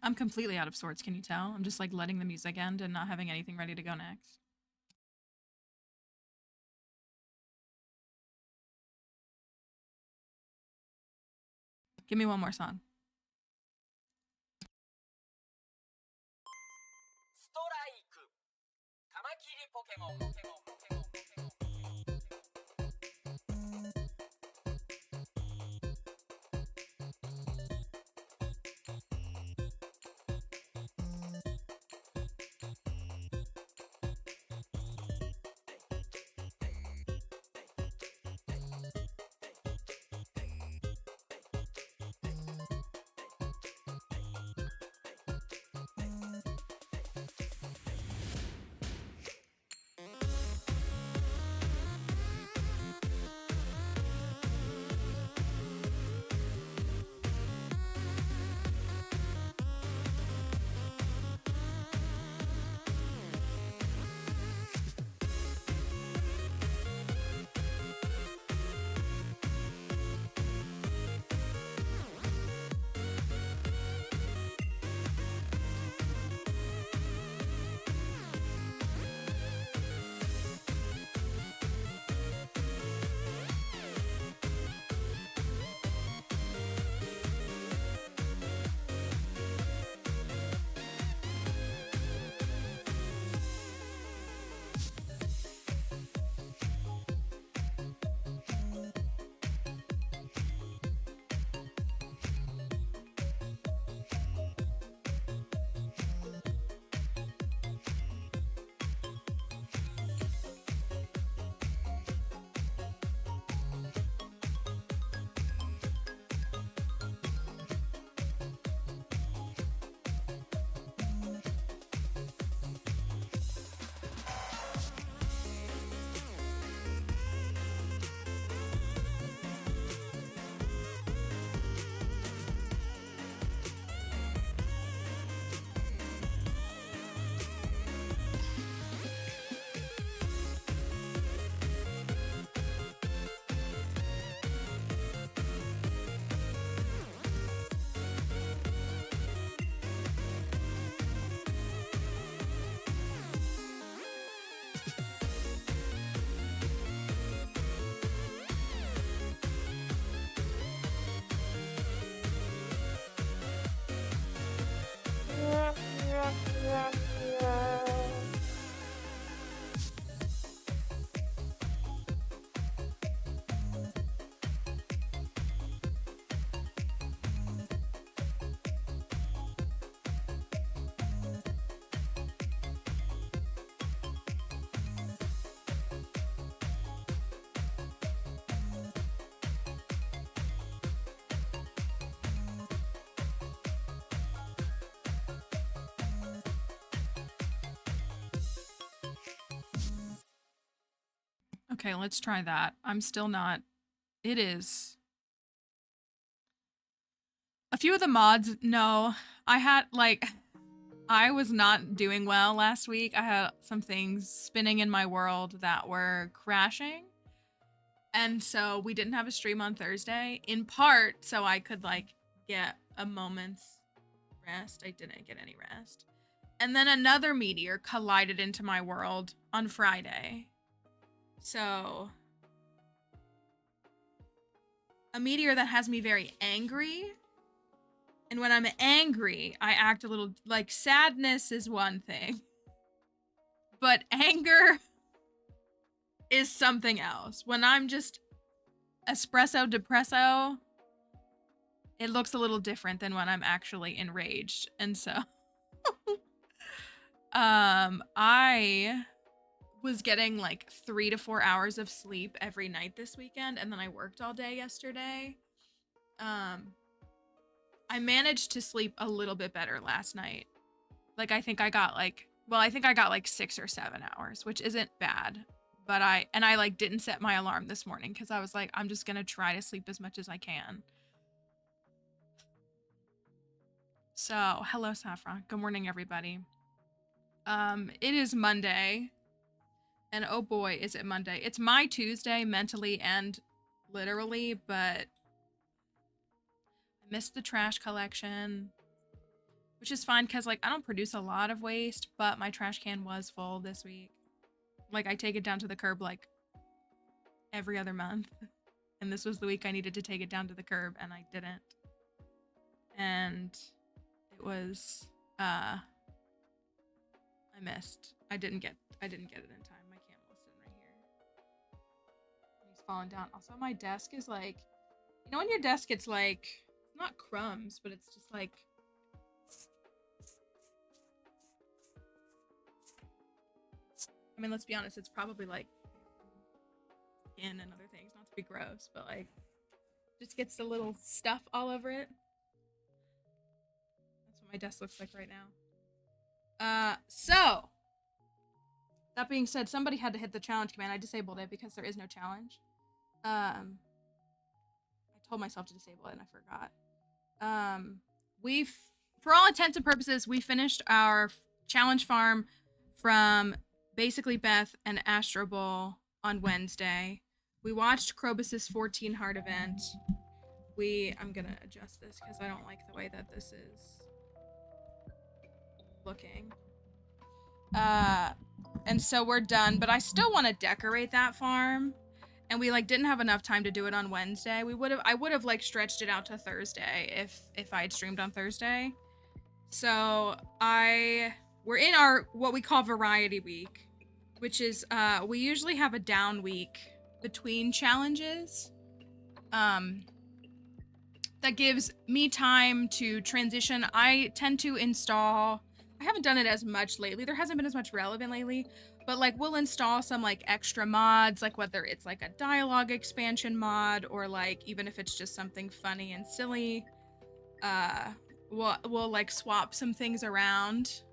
I'm completely out of sorts, can you tell? I'm just like letting the music end and not having anything ready to go next. Give me one more song. Okay, let's try that. I'm still not. It is. A few of the mods, no. I was not doing well last week. I had some things spinning in my world that were crashing. And so we didn't have a stream on Thursday, in part so I could get a moment's rest. I didn't get any rest. And then another meteor collided into my world on Friday. So a meteor that has me very angry. And when I'm angry, I act a little like sadness is one thing. But anger is something else. When I'm just espresso depresso, it looks a little different than when I'm actually enraged. And so I was getting like 3 to 4 hours of sleep every night this weekend, and then I worked all day yesterday. I managed to sleep a little bit better last night. Like I think I got like 6 or 7 hours, which isn't bad. But I like didn't set my alarm this morning because I was like, I'm just gonna try to sleep as much as I can. So hello Saffron. Good morning, everybody. It is Monday. And oh boy, is it Monday. It's my Tuesday mentally and literally, but I missed the trash collection. which is fine because like I don't produce a lot of waste, but my trash can was full this week. Like I take it down to the curb like every other month. And this was the week I needed to take it down to the curb and I didn't. And it was I missed. I didn't get it in time. My camel was sitting right here. He's falling down. Also my desk is like, you know when your desk gets like, not crumbs, but it's just like I mean, let's be honest, it's probably like skin and other things, not to be gross, but like just gets the little stuff all over it. That's what my desk looks like right now. So that being said, somebody had to hit the challenge command. I disabled it because there is no challenge. I told myself to disable it and I forgot. We've, for all intents and purposes, we finished our challenge farm from basically Beth and Astro Bowl on Wednesday. We watched Krobus's 14 heart event. I'm gonna adjust this because I don't like the way that this is looking. And so we're done, but I still want to decorate that farm. And we like didn't have enough time to do it on Wednesday. I would have like stretched it out to Thursday if I had streamed on Thursday. So we're in our what we call variety week, which is we usually have a down week between challenges. That gives me time to transition. I tend to install, I haven't done it as much lately. There hasn't been as much relevant lately, but like we'll install some like extra mods, like whether it's like a dialogue expansion mod or like even if it's just something funny and silly. We'll like swap some things around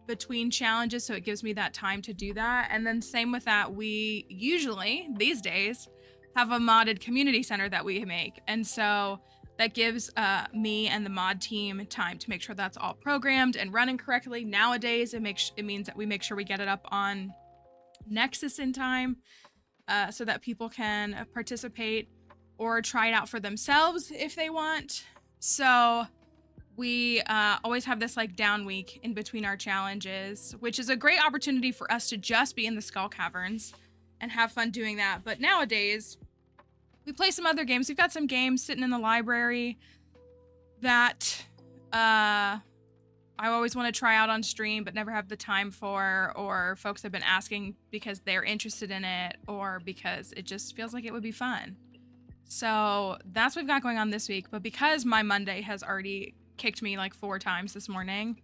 between challenges, so it gives me that time to do that. And then same with that, we usually these days have a modded community center that we make, and so that gives me and the mod team time to make sure that's all programmed and running correctly. Nowadays it means that we make sure we get it up on Nexus in time so that people can participate or try it out for themselves if they want. So we always have this like down week in between our challenges, which is a great opportunity for us to just be in the Skull Caverns and have fun doing that. But nowadays we play some other games. We've got some games sitting in the library that I always want to try out on stream but never have the time for, or folks have been asking because they're interested in it or because it just feels like it would be fun. So that's what we've got going on this week. But because my Monday has already kicked me like 4 times this morning,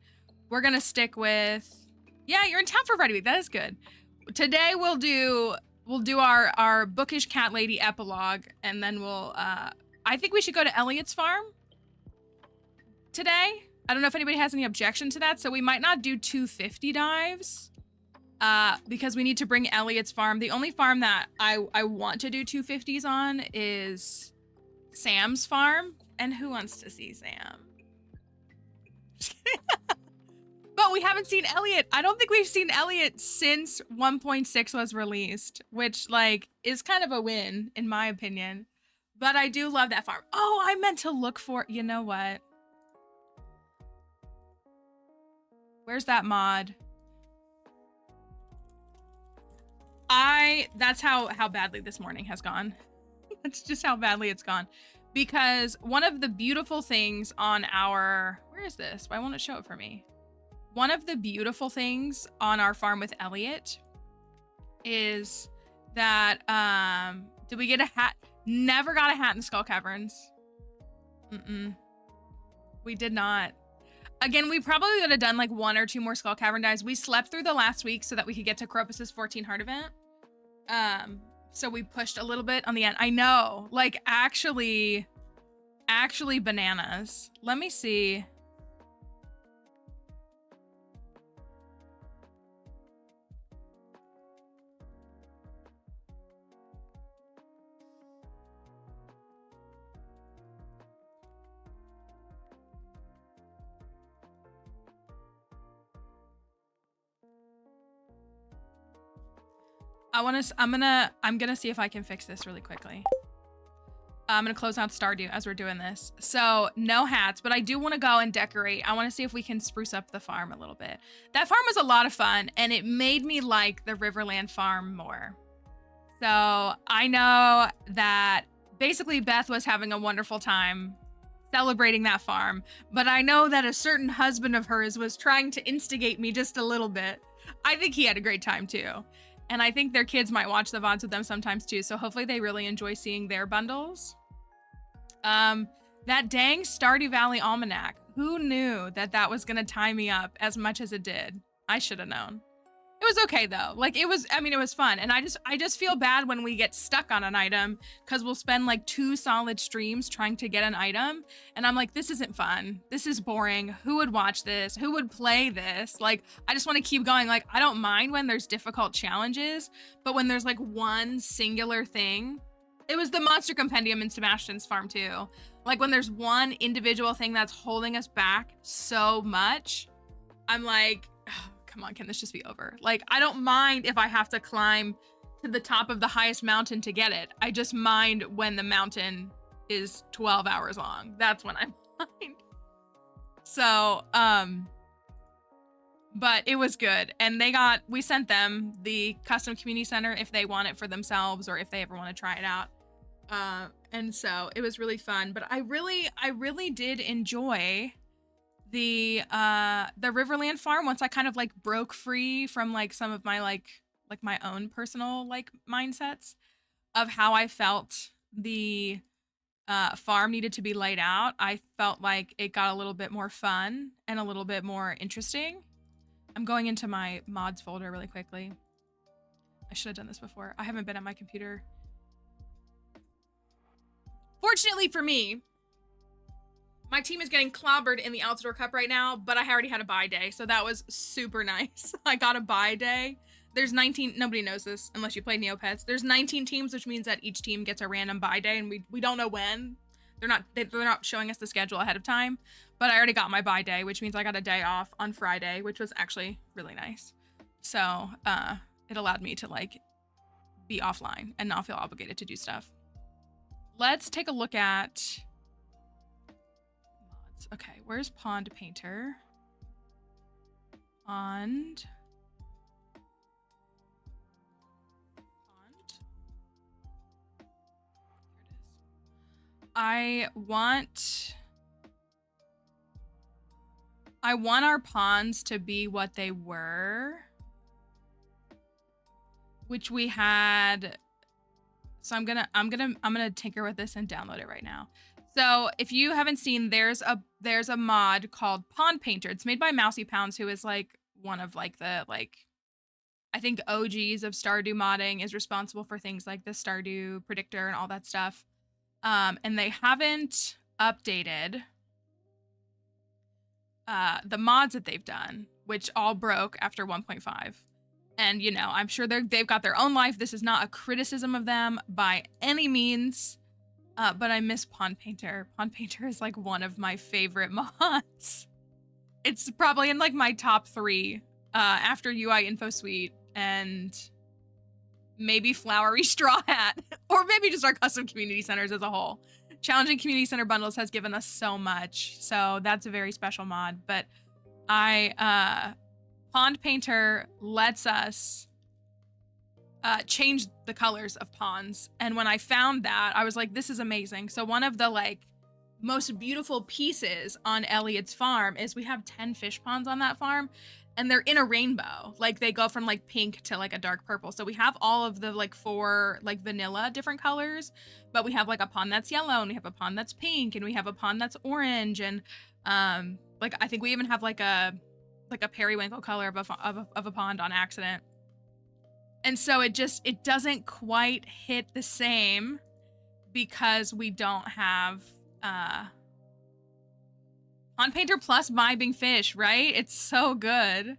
we're gonna stick with, yeah, you're in town for Friday week. That is good. Today we'll do our Bookish Cat Lady epilogue, and then we'll I think we should go to Elliot's farm today. I don't know if anybody has any objection to that, so we might not do 250 dives because we need to bring Elliot's farm. The only farm that I want to do 250s on is Sam's farm, and who wants to see Sam? But we haven't seen Elliot. I don't think we've seen Elliot since 1.6 was released, which like is kind of a win in my opinion. But I do love that farm. Oh, I meant to look for, you know what? Where's that mod? That's how badly this morning has gone. That's just how badly it's gone. Because one of the beautiful things on our, where is this? Why won't it show it for me? One of the beautiful things on our farm with Elliot is that, did we get a hat? Never got a hat in Skull Caverns. We did not. Again, we probably would have done like 1 or 2 more Skull Cavern dives. We slept through the last week so that we could get to Krobus's 14 heart event. So we pushed a little bit on the end. I know, like actually bananas. Let me see. I'm gonna see if I can fix this really quickly. I'm gonna close out Stardew as we're doing this. So no hats, but I do want to go and decorate. I want to see if we can spruce up the farm a little bit. That farm was a lot of fun, and it made me like the Riverland farm more. So I know that basically Beth was having a wonderful time celebrating that farm, but I know that a certain husband of hers was trying to instigate me just a little bit. I think he had a great time too. And I think their kids might watch the VODs with them sometimes too. So hopefully they really enjoy seeing their bundles. That dang Stardew Valley Almanac. Who knew that that was gonna tie me up as much as it did? I should have known. It was okay though. Like it was fun. And I just feel bad when we get stuck on an item because we'll spend like 2 solid streams trying to get an item. And I'm like, this isn't fun. This is boring. Who would watch this? Who would play this? Like, I just want to keep going. Like, I don't mind when there's difficult challenges, but when there's like one singular thing, it was the Monster Compendium in Sebastian's farm too. Like when there's one individual thing that's holding us back so much, I'm like, oh, come on, can this just be over? Like, I don't mind if I have to climb to the top of the highest mountain to get it. I just mind when the mountain is 12 hours long. That's when I mind. So, but it was good. And we sent them the custom community center if they want it for themselves or if they ever want to try it out. And so it was really fun, but I really did enjoy the Riverland farm once I kind of like broke free from like some of my like my own personal like mindsets of how I felt the farm needed to be laid out. I felt like it got a little bit more fun and a little bit more interesting. I'm going into my mods folder really quickly. I should have done this before. I haven't been at my computer. Fortunately for me, my team is getting clobbered in the Altador Cup right now, but I already had a bye day, so that was super nice. I got a bye day. There's 19, nobody knows this unless you play Neopets. There's 19 teams, which means that each team gets a random bye day, and we don't know when. They're not showing us the schedule ahead of time, but I already got my bye day, which means I got a day off on Friday, which was actually really nice. So it allowed me to like be offline and not feel obligated to do stuff. Let's take a look at mods. Okay, where's Pond Painter? Pond. I want our ponds to be what they were, which we had. So I'm gonna tinker with this and download it right now. So if you haven't seen, there's a mod called Pond Painter. It's made by Mousy Pounds, who is like one of like the I think OGs of Stardew modding, is responsible for things like the Stardew predictor and all that stuff. And they haven't updated the mods that they've done, which all broke after 1.5. And, you know, I'm sure they've got their own life. This is not a criticism of them by any means, but I miss Pond Painter. Pond Painter is like one of my favorite mods. It's probably in like my top 3 after UI Info Suite and maybe Flowery Straw Hat, or maybe just our custom community centers as a whole. Challenging Community Center Bundles has given us so much, so that's a very special mod. But Pond Painter lets us change the colors of ponds, and when I found that, I was like, this is amazing. So one of the like most beautiful pieces on Elliot's farm is we have 10 fish ponds on that farm, and they're in a rainbow. Like they go from like pink to like a dark purple. So we have all of the like 4 like vanilla different colors, but we have like a pond that's yellow, and we have a pond that's pink, and we have a pond that's orange, and like I think we even have like a periwinkle color of a pond on accident. And so it doesn't quite hit the same because we don't have Pond Painter plus vibing fish, right? It's so good.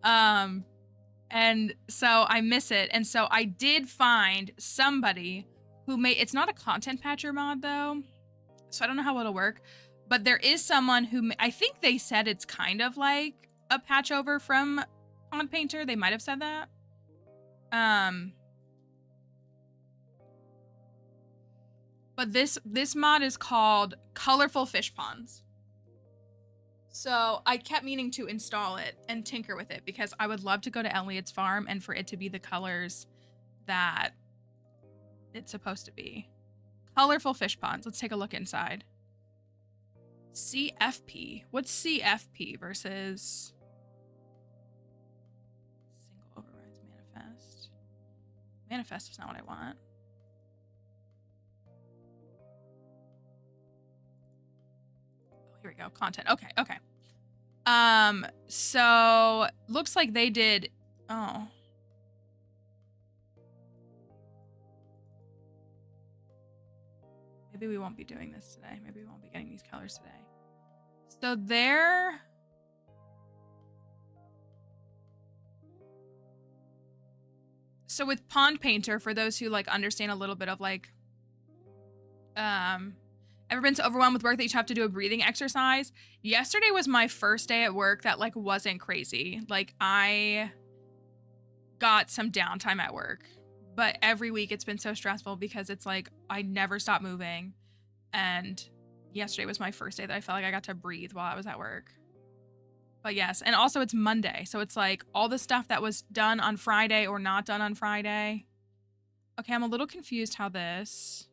And so I miss it. And so I did find somebody who it's not a content patcher mod though, so I don't know how it'll work, but there is someone who, I think they said it's kind of like a patch over from Pond Painter. They might have said that. But this mod is called Colorful Fish Ponds. So I kept meaning to install it and tinker with it because I would love to go to Elliot's farm and for it to be the colors that it's supposed to be. Colorful fish ponds. Let's take a look inside. CFP. What's CFP versus single overrides manifest? Manifest is not what I want. Here we go. Content. Okay. Okay. So looks like they did. Oh. Maybe we won't be doing this today. Maybe we won't be getting these colors today. So they're. So with Pond Painter, for those who like understand a little bit of like, ever been so overwhelmed with work that you have to do a breathing exercise? Yesterday was my first day at work that like wasn't crazy. Like I got some downtime at work, but every week it's been so stressful because it's like I never stop moving. And yesterday was my first day that I felt like I got to breathe while I was at work. But yes, and also it's Monday. So it's like all the stuff that was done on Friday or not done on Friday. Okay, I'm a little confused how this...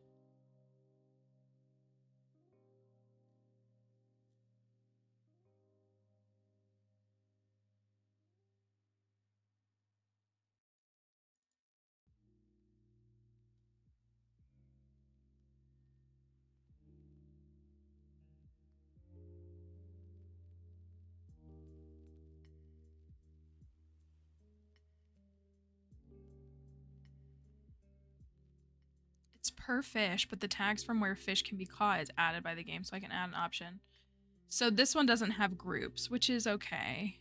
per fish, but the tags from where fish can be caught is added by the game, so I can add an option. So this one doesn't have groups, which is okay.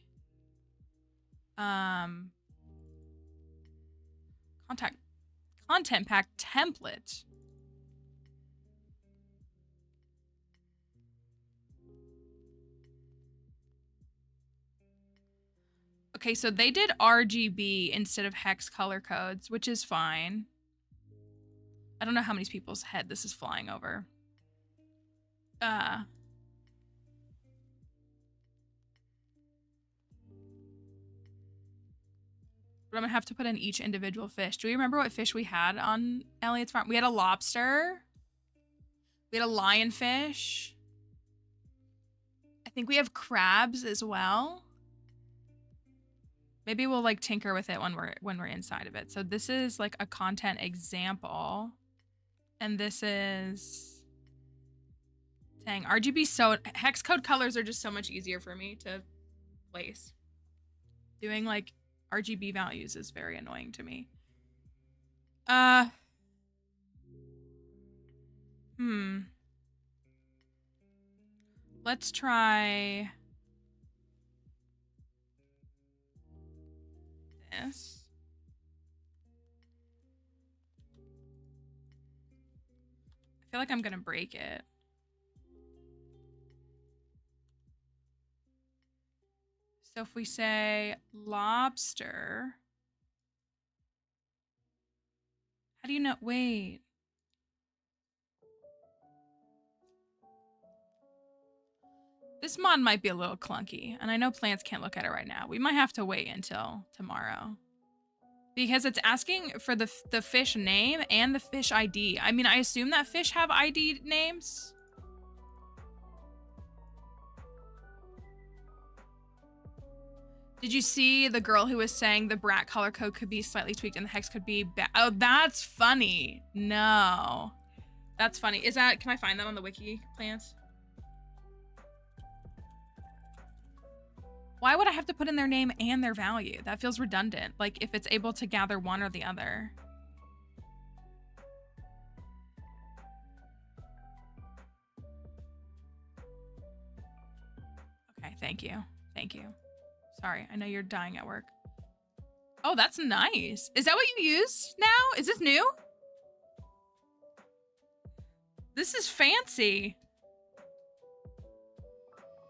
Content pack template. Okay, so they did RGB instead of hex color codes, which is fine. I don't know how many people's head this is flying over. But I'm gonna have to put in each individual fish. Do we remember what fish we had on Elliot's farm? We had a lobster. We had a lionfish. I think we have crabs as well. Maybe we'll like tinker with it when we're inside of it. So this is like a content example. And this is, dang, RGB, so hex code colors are just so much easier for me to place. Doing like RGB values is very annoying to me. Let's try this. I feel like I'm gonna break it. So if we say lobster, how do you know? Wait. This mod might be a little clunky, and I know plants can't look at it right now. We might have to wait until tomorrow. Because it's asking for the fish name and the fish ID. I mean, I assume that fish have ID names. Did you see the girl who was saying the brat color code could be slightly tweaked and the hex could be oh, that's funny. No. That's funny. Is that, can I find that on the wiki, plants? Why would I have to put in their name and their value? That feels redundant. Like if it's able to gather one or the other. Okay, thank you. Thank you. Sorry, I know you're dying at work. Oh, that's nice. Is that what you use now? Is this new? This is fancy.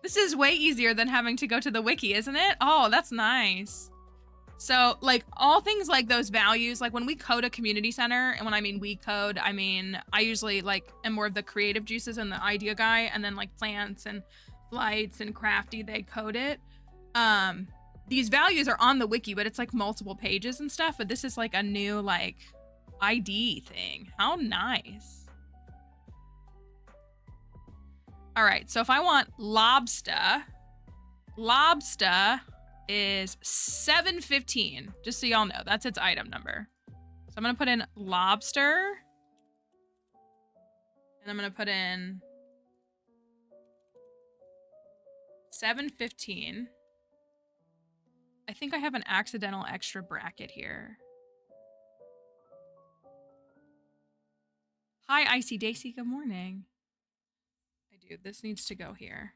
This is way easier than having to go to the wiki, isn't it? Oh, that's nice. So like all things like those values, like when we code a community center, and when I mean we code, I mean I usually like am more of the creative juices and the idea guy, and then like plants and flights and crafty, they code it. These values are on the wiki, but it's like multiple pages and stuff, but this is like a new like ID thing. How nice. All right, so if I want lobster is 715, just so y'all know. That's its item number. So I'm gonna put in lobster, and I'm gonna put in 715. I think I have an accidental extra bracket here. Hi, Icy Daisy, good morning. I do, this needs to go here.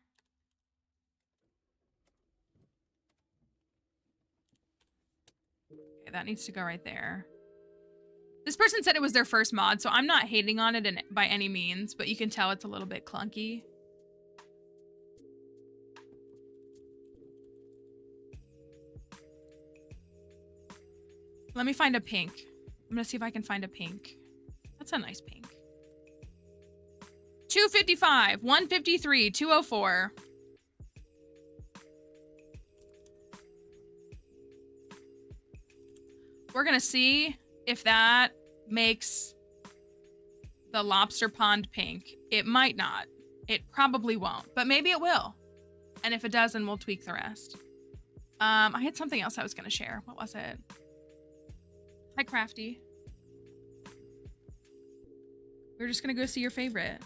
Okay, that needs to go right there. This person said it was their first mod, so I'm not hating on it by any means, but you can tell it's a little bit clunky. Let me find a pink. I'm gonna see if I can find a pink. That's a nice pink. 255, 153, 204. We're gonna see if that makes the lobster pond pink. It might not. It probably won't, but maybe it will. And if it does, then we'll tweak the rest. I had something else I was gonna share. What was it? Hi, Crafty. We're just gonna go see your favorite.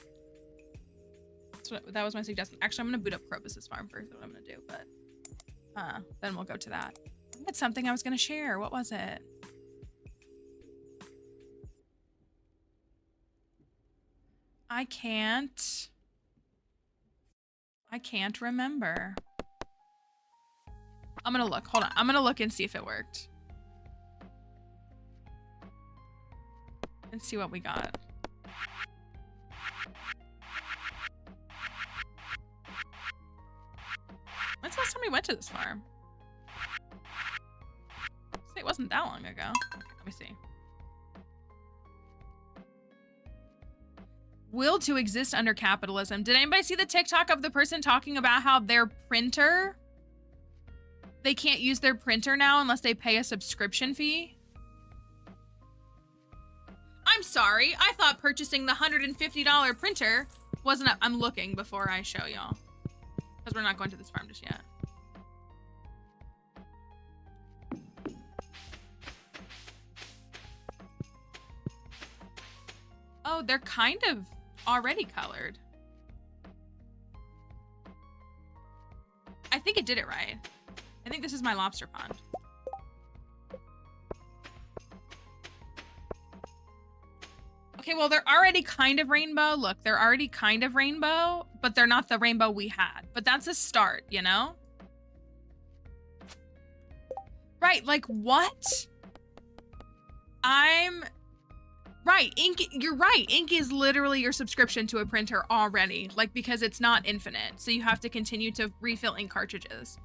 That was my suggestion. Actually, I'm gonna boot up Crobus's farm first. That's what I'm gonna do, but then we'll go to that. I had something I was gonna share. What was it? I can't remember. I'm gonna look. Hold on. I'm gonna look and see if it worked. And see what we got. When's the last time we went to this farm? It wasn't that long ago. Okay, let me see. Will to exist under capitalism. Did anybody see the TikTok of the person talking about how their printer, they can't use their printer now unless they pay a subscription fee? I'm sorry. I thought purchasing the $150 printer wasn't up. I'm looking before I show y'all, because we're not going to this farm just yet. Oh, they're kind of already colored. I think it did it right. I think this is my lobster pond. Okay, well, they're already kind of rainbow. Look, they're already kind of rainbow, but they're not the rainbow we had. But that's a start, you know? Right, like what? Right, ink, you're right. Ink is literally your subscription to a printer already, like, because it's not infinite. So you have to continue to refill ink cartridges.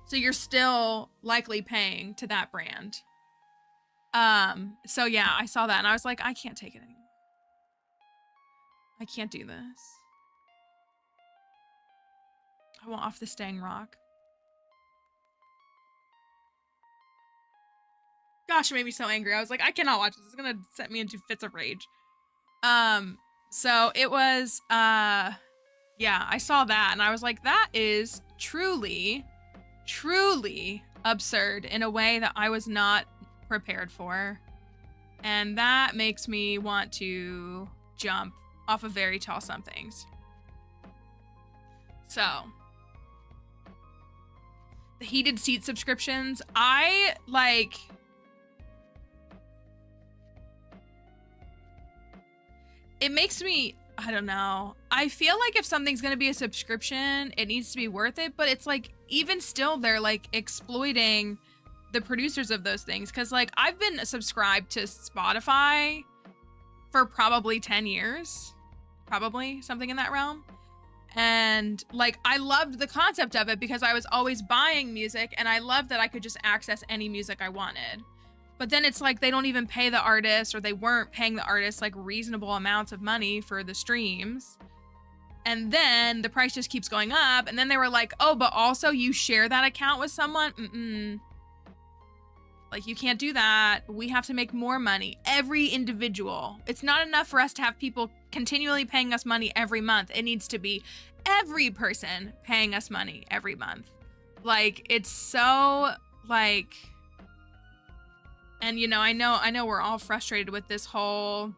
So you're still likely paying to that brand. So yeah, I saw that and I was like, I can't take it anymore. I can't do this. I want off the staying rock. Gosh, it made me so angry. I was like, I cannot watch this. It's gonna set me into fits of rage. So it was, yeah, I saw that and I was like, that is truly, truly absurd in a way that I was not prepared for. And that makes me want to jump off of very tall somethings. So, the heated seat subscriptions, I like... It makes me, I don't know. I feel like if something's gonna be a subscription, it needs to be worth it, but it's like, even still, they're like exploiting the producers of those things. Cause like, I've been subscribed to Spotify for probably 10 years, probably something in that realm. And like, I loved the concept of it because I was always buying music and I loved that I could just access any music I wanted. But then it's like, they don't even pay the artist, or they weren't paying the artist like reasonable amounts of money for the streams. And then the price just keeps going up. And then they were like, oh, but also you share that account with someone? Like, you can't do that. We have to make more money. Every individual. It's not enough for us to have people continually paying us money every month. It needs to be every person paying us money every month. Like, it's so, like... And, you know, I know we're all frustrated with this whole...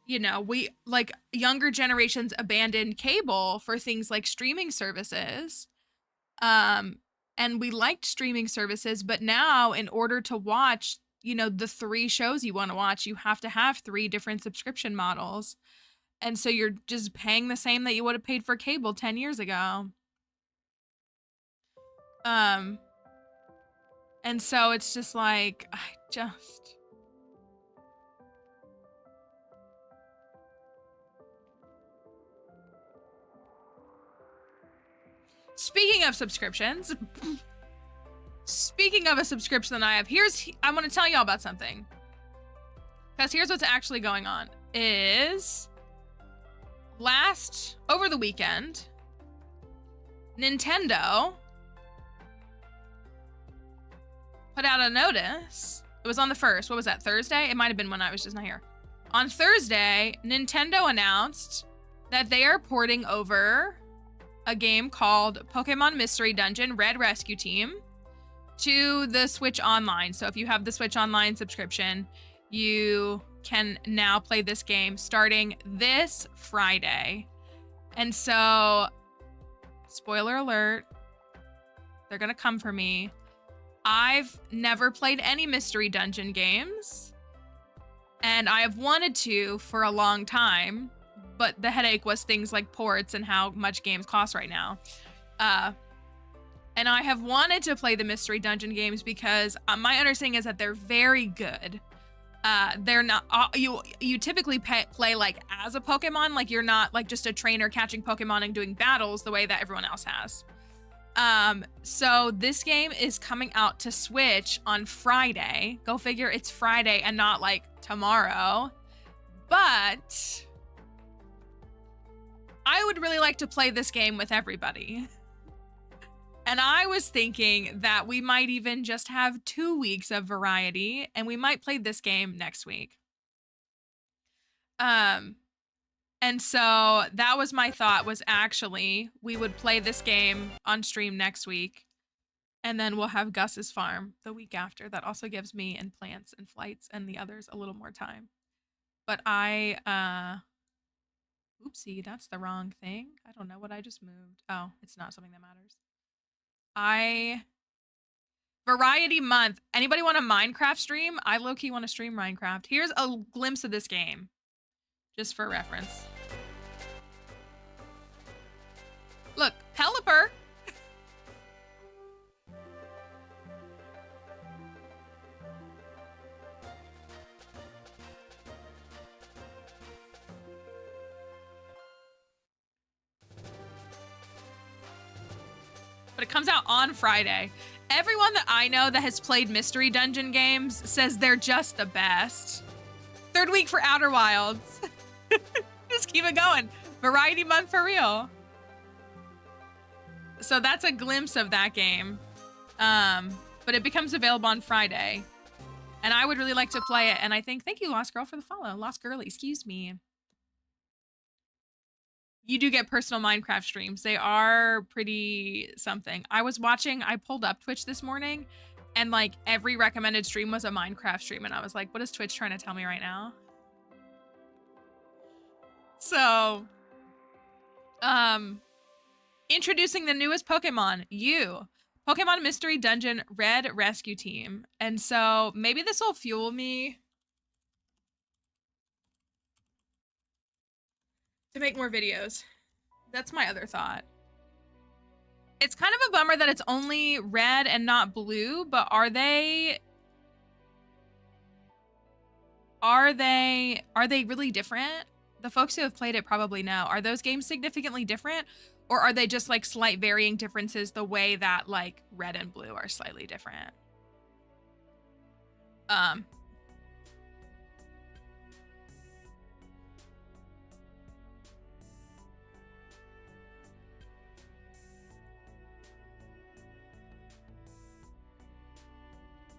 you know, we, like, younger generations abandoned cable for things like streaming services. And we liked streaming services, but now in order to watch, you know, the 3 shows you want to watch, you have to have 3 different subscription models. And so you're just paying the same that you would have paid for cable 10 years ago. And so it's just like, Speaking of subscriptions, speaking of a subscription that I have, I want to tell y'all about something. Because here's what's actually going on. Over the weekend, Nintendo put out a notice. It was on the 1st. What was that, Thursday? It might have been when I was just not here. On Thursday, Nintendo announced that they are porting over a game called Pokemon Mystery Dungeon Red Rescue Team to the Switch Online. So if you have the Switch Online subscription, you can now play this game starting this Friday. And so, spoiler alert, they're gonna come for me. I've never played any Mystery Dungeon games, and I have wanted to for a long time. But the headache was things like ports and how much games cost right now. And I have wanted to play the Mystery Dungeon games because my understanding is that they're very good. They're not, you typically play like as a Pokemon, like you're not like just a trainer catching Pokemon and doing battles the way that everyone else has. So this game is coming out to Switch on Friday. Go figure, it's Friday and not like tomorrow. But I would really like to play this game with everybody. And I was thinking that we might even just have 2 weeks of variety, and we might play this game next week. And so that was my thought, was actually we would play this game on stream next week, and then we'll have Gus's farm the week after. That also gives me and Plants and Flights and the others a little more time. But oopsie, that's the wrong thing. I don't know what I just moved. Oh, it's not something that matters. Variety month. Anybody want a Minecraft stream? I low-key want to stream Minecraft. Here's a glimpse of this game, just for reference. Look, Pelipper. But it comes out on Friday. Everyone that I know that has played Mystery Dungeon games says they're just the best. 3rd week for Outer Wilds. Just keep it going. Variety month for real. So that's a glimpse of that game. But it becomes available on Friday. And I would really like to play it. And I think, thank you, Lost Girl, for the follow. Lost Girlie, excuse me. You do get personal Minecraft streams. They are pretty something. I pulled up Twitch this morning, and like every recommended stream was a Minecraft stream. And I was like, what is Twitch trying to tell me right now? So, introducing the newest Pokemon, Pokemon Mystery Dungeon Red Rescue Team. And so maybe this will fuel me to make more videos. That's my other thought. It's kind of a bummer that it's only red and not blue, but are they are they really different? The folks who have played it probably know. Are those games significantly different? Or are they just like slight varying differences the way that like red and blue are slightly different?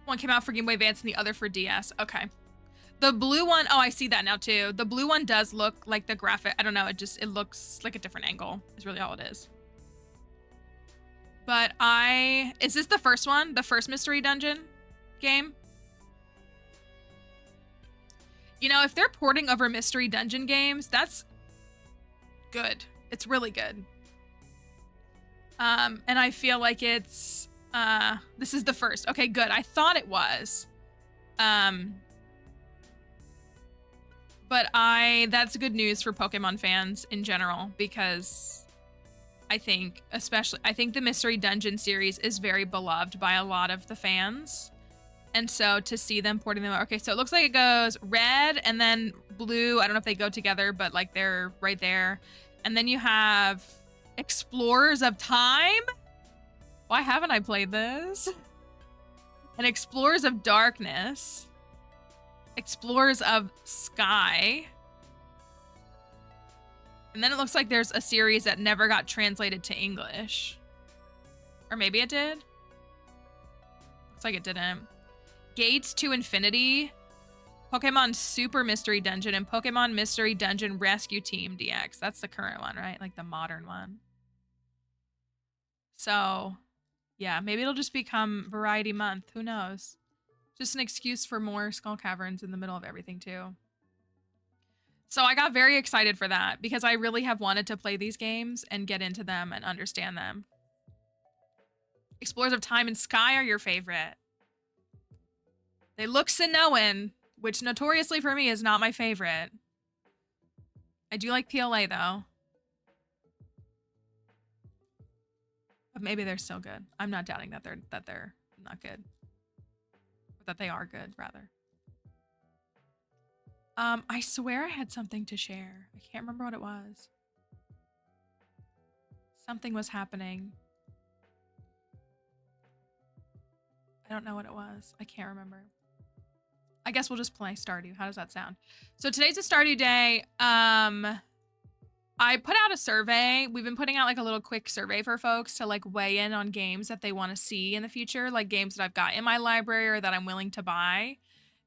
One came out for Game Boy Advance and the other for DS. Okay. The blue one, oh, I see that now too. The blue one does look like the graphic. I don't know. It looks like a different angle is really all it is. But is this the first one? The first Mystery Dungeon game? You know, if they're porting over Mystery Dungeon games, that's good. It's really good. And I feel like it's, this is the first. Okay, good. I thought it was. But that's good news for Pokemon fans in general, because I think the Mystery Dungeon series is very beloved by a lot of the fans. And so to see them porting them out, okay, so it looks like it goes red and then blue. I don't know if they go together, but like they're right there. And then you have Explorers of Time. Why haven't I played this? And Explorers of Darkness. Explorers of Sky. And then it looks like there's a series that never got translated to English. Or maybe it did. Looks like it didn't. Gates to Infinity, Pokemon Super Mystery Dungeon, and Pokemon Mystery Dungeon Rescue Team DX. That's the current one, right? Like the modern one. So, yeah, maybe it'll just become Variety Month. Who knows? Just an excuse for more Skull Caverns in the middle of everything, too. So I got very excited for that because I really have wanted to play these games and get into them and understand them. Explorers of Time and Sky are your favorite. They look Sinnohan, which notoriously for me is not my favorite. I do like PLA though. But maybe they're still good. I'm not doubting that they're not good. Or that they are good, rather. I swear I had something to share. I can't remember what it was. Something was happening. I don't know what it was. I can't remember. I guess we'll just play Stardew. How does that sound? So today's a Stardew day. I put out a survey. We've been putting out like a little quick survey for folks to like weigh in on games that they want to see in the future, like games that I've got in my library or that I'm willing to buy.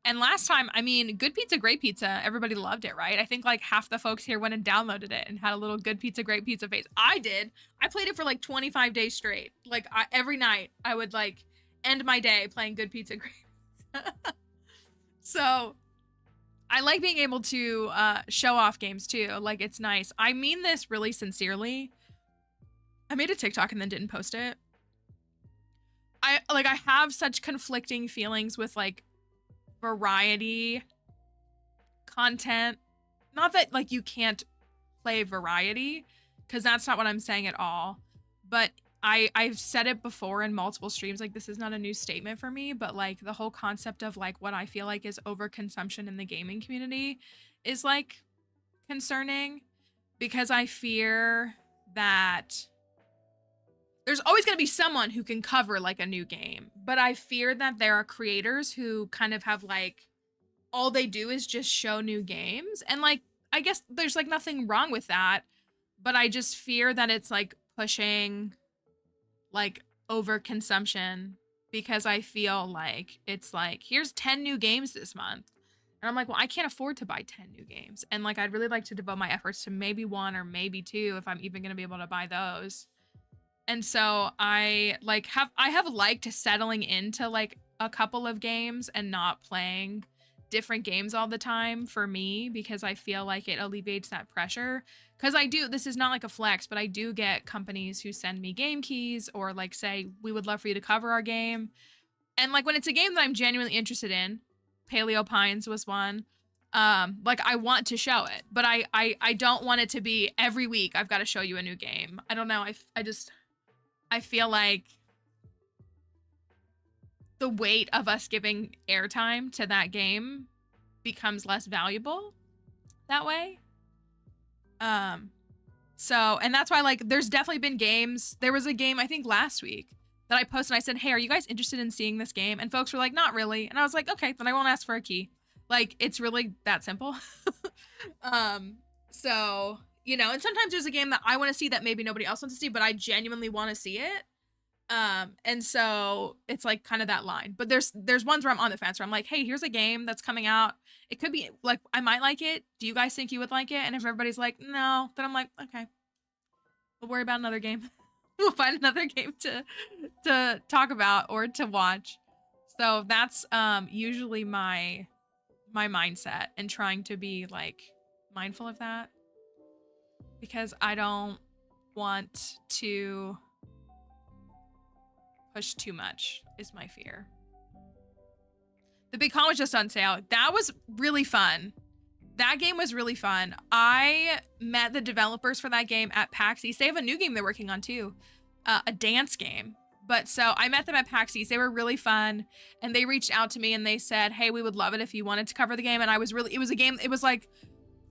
And last time, I mean, Good Pizza, Great Pizza, everybody loved it, right? I think like half the folks here went and downloaded it and had a little Good Pizza, Great Pizza face. I did. I played it for like 25 days straight. Like every night I would like end my day playing Good Pizza, Great Pizza. So I like being able to show off games too. Like it's nice. I mean this really sincerely. I made a TikTok and then didn't post it. I have such conflicting feelings with like variety content. Not that like you can't play variety, because that's not what I'm saying at all. But I've said it before in multiple streams, like this is not a new statement for me, but like the whole concept of like what I feel like is overconsumption in the gaming community is like concerning, because I fear that there's always going to be someone who can cover like a new game, but I fear that there are creators who kind of have like all they do is just show new games, and like I guess there's like nothing wrong with that, but I just fear that it's like pushing like overconsumption, because I feel like it's like here's 10 new games this month, and I'm like, well, I can't afford to buy 10 new games, and like I'd really like to devote my efforts to maybe one or maybe two if I'm even going to be able to buy those. And so I have liked settling into like a couple of games and not playing different games all the time for me, because I feel like it alleviates that pressure. Because this is not like a flex, but I do get companies who send me game keys or like say, we would love for you to cover our game. And like when it's a game that I'm genuinely interested in, Paleo Pines was one, like I want to show it, but I don't want it to be every week I've got to show you a new game. I don't know. I feel like the weight of us giving airtime to that game becomes less valuable that way. So, and that's why, like, there's definitely been games. There was a game, I think last week, that I posted and I said, hey, are you guys interested in seeing this game? And folks were like, not really. And I was like, okay, then I won't ask for a key. Like, it's really that simple. So, you know, and sometimes there's a game that I want to see that maybe nobody else wants to see, but I genuinely want to see it. And so it's like kind of that line. But there's ones where I'm on the fence where I'm like, hey, here's a game that's coming out. It could be like, I might like it. Do you guys think you would like it? And if everybody's like, no, then I'm like, okay, we'll worry about another game. We'll find another game to talk about or to watch. So that's usually my mindset, and trying to be like mindful of that, because I don't want to push too much is my fear. The Big Con was just on sale. That was really fun. That game was really fun. I met the developers for that game at PAX East. They have a new game they're working on too, a dance game. But so I met them at PAX East. They were really fun, and they reached out to me and they said, hey, we would love it if you wanted to cover the game. And I was really, it was a game, it was like,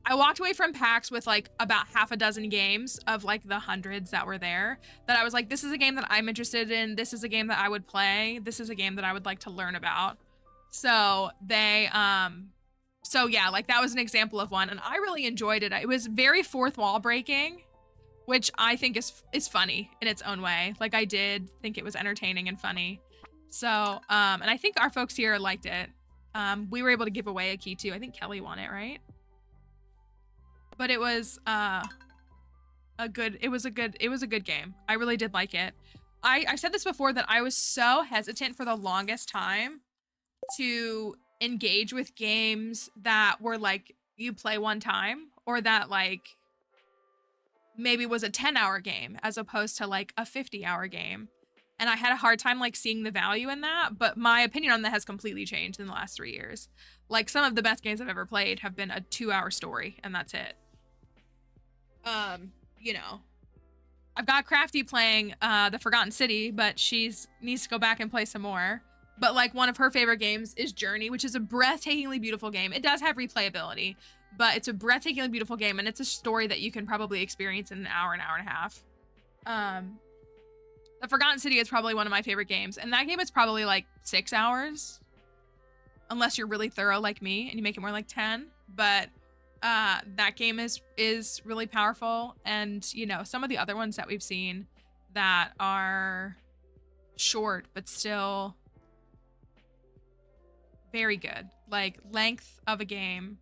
I walked away from PAX with like about half a dozen games of like the hundreds that were there that I was like, this is a game that I'm interested in. This is a game that I would play. This is a game that I would like to learn about. So they, so yeah, like that was an example of one, and I really enjoyed it. It was very fourth wall breaking, which I think is funny in its own way. Like I did think it was entertaining and funny. So, and I think our folks here liked it. We were able to give away a key too. I think Kelly won it, right? But it was a good game. I really did like it. I said this before that I was so hesitant for the longest time to engage with games that were like you play one time, or that like maybe was a 10-hour game as opposed to like a 50-hour game. And I had a hard time like seeing the value in that, but my opinion on that has completely changed in the last 3 years. Like some of the best games I've ever played have been a 2-hour story and that's it. You know, I've got Crafty playing The Forgotten City, but needs to go back and play some more. But like one of her favorite games is Journey, which is a breathtakingly beautiful game. It does have replayability, but it's a breathtakingly beautiful game, and it's a story that you can probably experience in an hour and a half. The Forgotten City is probably one of my favorite games, and that game is probably like 6 hours, unless you're really thorough like me and you make it more like 10. But that game is really powerful, and you know, some of the other ones that we've seen that are short but still very good, like length of a game.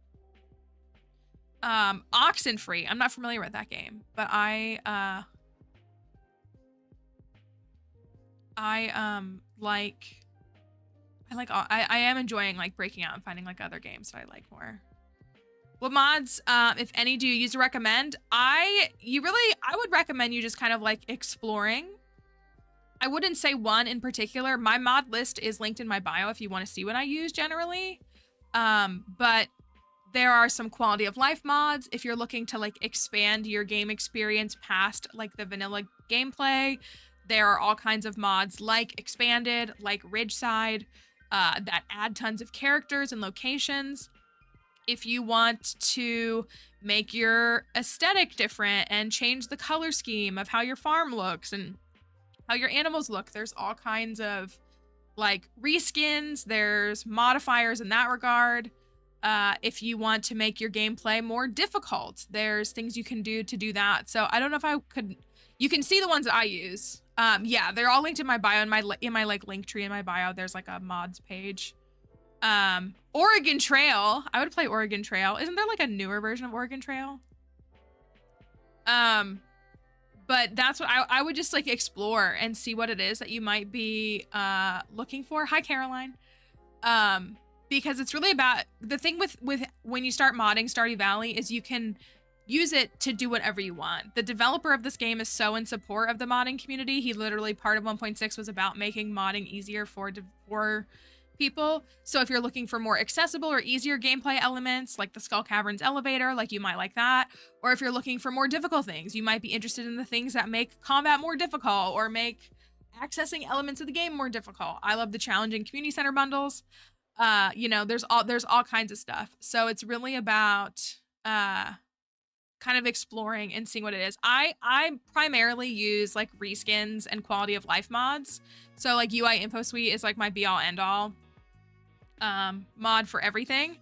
Oxenfree, I'm not familiar with that game, but I am enjoying like breaking out and finding like other games that I like more. What mods, if any, do you use to recommend? I would recommend you just kind of like exploring. I wouldn't say one in particular. My mod list is linked in my bio if you want to see what I use generally. But there are some quality of life mods if you're looking to like expand your game experience past like the vanilla gameplay. There are all kinds of mods like Expanded, like Ridgeside, that add tons of characters and locations. If you want to make your aesthetic different and change the color scheme of how your farm looks and how your animals look, there's all kinds of like reskins, there's modifiers in that regard. If you want to make your gameplay more difficult, there's things you can do to do that. So I don't know if I could, you can see the ones that I use. Yeah, they're all linked in my bio, in my like link tree in my bio. There's like a mods page. Oregon Trail. I would play Oregon Trail. Isn't there like a newer version of Oregon Trail? But that's what I would just like explore and see what it is that you might be looking for. Hi, Caroline. Because it's really about, the thing with when you start modding Stardew Valley is you can use it to do whatever you want. The developer of this game is so in support of the modding community. He literally, part of 1.6 was about making modding easier for people. So if you're looking for more accessible or easier gameplay elements, like the Skull Caverns elevator, like you might like that. Or if you're looking for more difficult things, you might be interested in the things that make combat more difficult or make accessing elements of the game more difficult. I love the challenging community center bundles. You know, there's all kinds of stuff. So it's really about kind of exploring and seeing what it is. I primarily use like reskins and quality of life mods. So like UI Info Suite is like my be all end all mod for everything.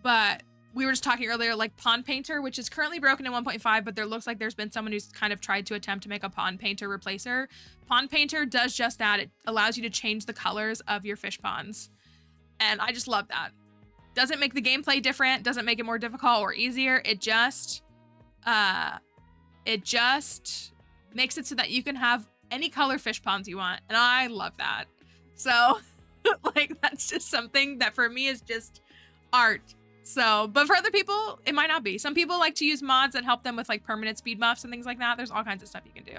But we were just talking earlier, like Pond Painter, which is currently broken in 1.5, but there looks like there's been someone who's kind of tried to attempt to make a Pond Painter replacer. Pond Painter does just that. It allows you to change the colors of your fish ponds. And I just love that. Doesn't make the gameplay different, doesn't make it more difficult or easier. It just makes it so that you can have any color fish ponds you want. And I love that. So like, that's just something that for me is just art. So, but for other people, it might not be. Some people like to use mods that help them with like permanent speed buffs and things like that. There's all kinds of stuff you can do.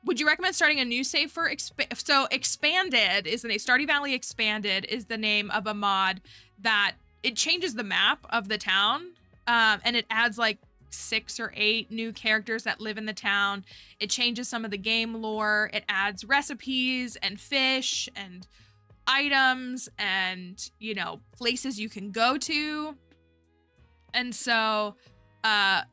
Would you recommend starting a new save for Expanded is the name. Stardew Valley Expanded is the name of a mod that it changes the map of the town. And it adds like 6 or 8 new characters that live in the town. It changes some of the game lore. It adds recipes and fish and items and, you know, places you can go to. And so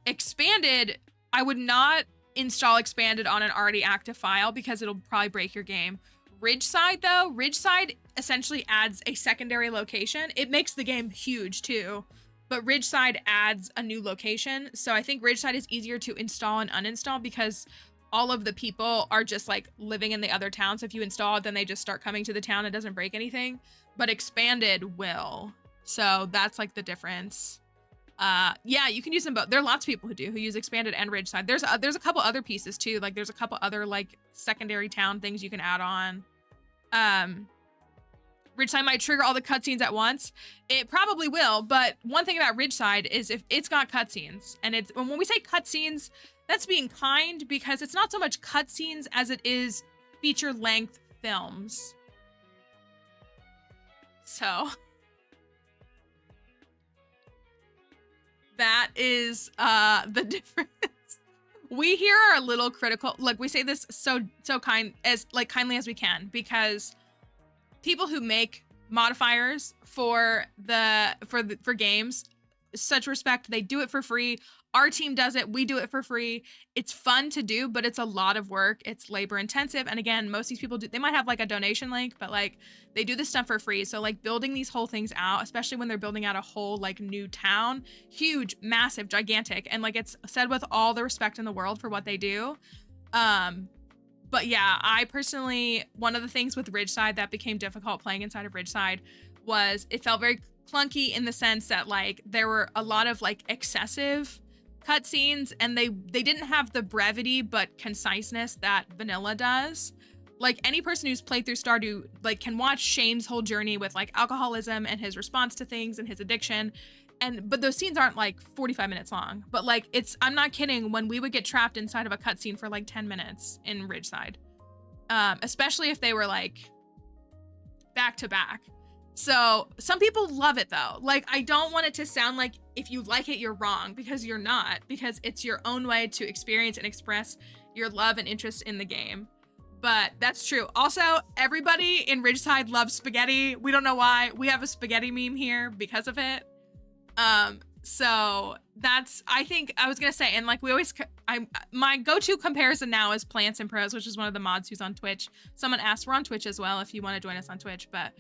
Expanded, I would not install Expanded on an already active file because it'll probably break your game. Ridgeside though, Ridgeside essentially adds a secondary location. It makes the game huge too, but Ridgeside adds a new location. So I think Ridgeside is easier to install and uninstall because all of the people are just like living in the other town. So if you install it, then they just start coming to the town. It doesn't break anything, but Expanded will. So that's like the difference. Yeah, you can use them both. There are lots of people who use Expanded and Ridgeside. There's a couple other pieces too. Like there's a couple other like secondary town things you can add on. Ridgeside might trigger all the cutscenes at once. It probably will, but one thing about Ridgeside is if it's got cutscenes, and it's when we say cutscenes, that's being kind because it's not so much cutscenes as it is feature-length films. So that is the difference. We here are a little critical. Like we say this so kindly as we can because people who make modifiers for games, such respect, they do it for free. Our team does it. We do it for free. It's fun to do, but it's a lot of work. It's labor intensive. And again, most of these people they might have like a donation link, but like they do this stuff for free. So like building these whole things out, especially when they're building out a whole like new town, huge, massive, gigantic. And like it's said with all the respect in the world for what they do. But yeah, I personally, one of the things with Ridgeside that became difficult playing inside of Ridgeside was it felt very clunky in the sense that like there were a lot of like excessive cutscenes and they didn't have the brevity but conciseness that vanilla does. Like any person who's played through Stardew like can watch Shane's whole journey with like alcoholism and his response to things and his addiction. But those scenes aren't like 45 minutes long, but like I'm not kidding when we would get trapped inside of a cutscene for like 10 minutes in Ridgeside, especially if they were like back to back. So some people love it though. Like I don't want it to sound like if you like it, you're wrong, because you're not, because it's your own way to experience and express your love and interest in the game. But that's true. Also, everybody in Ridgeside loves spaghetti. We don't know why. We have a spaghetti meme here because of it. So that's, I think I was gonna say, and like we always, my go-to comparison now is Plants and Prose, which is one of the mods who's on Twitch. Someone asked, we're on Twitch as well if you want to join us on Twitch, but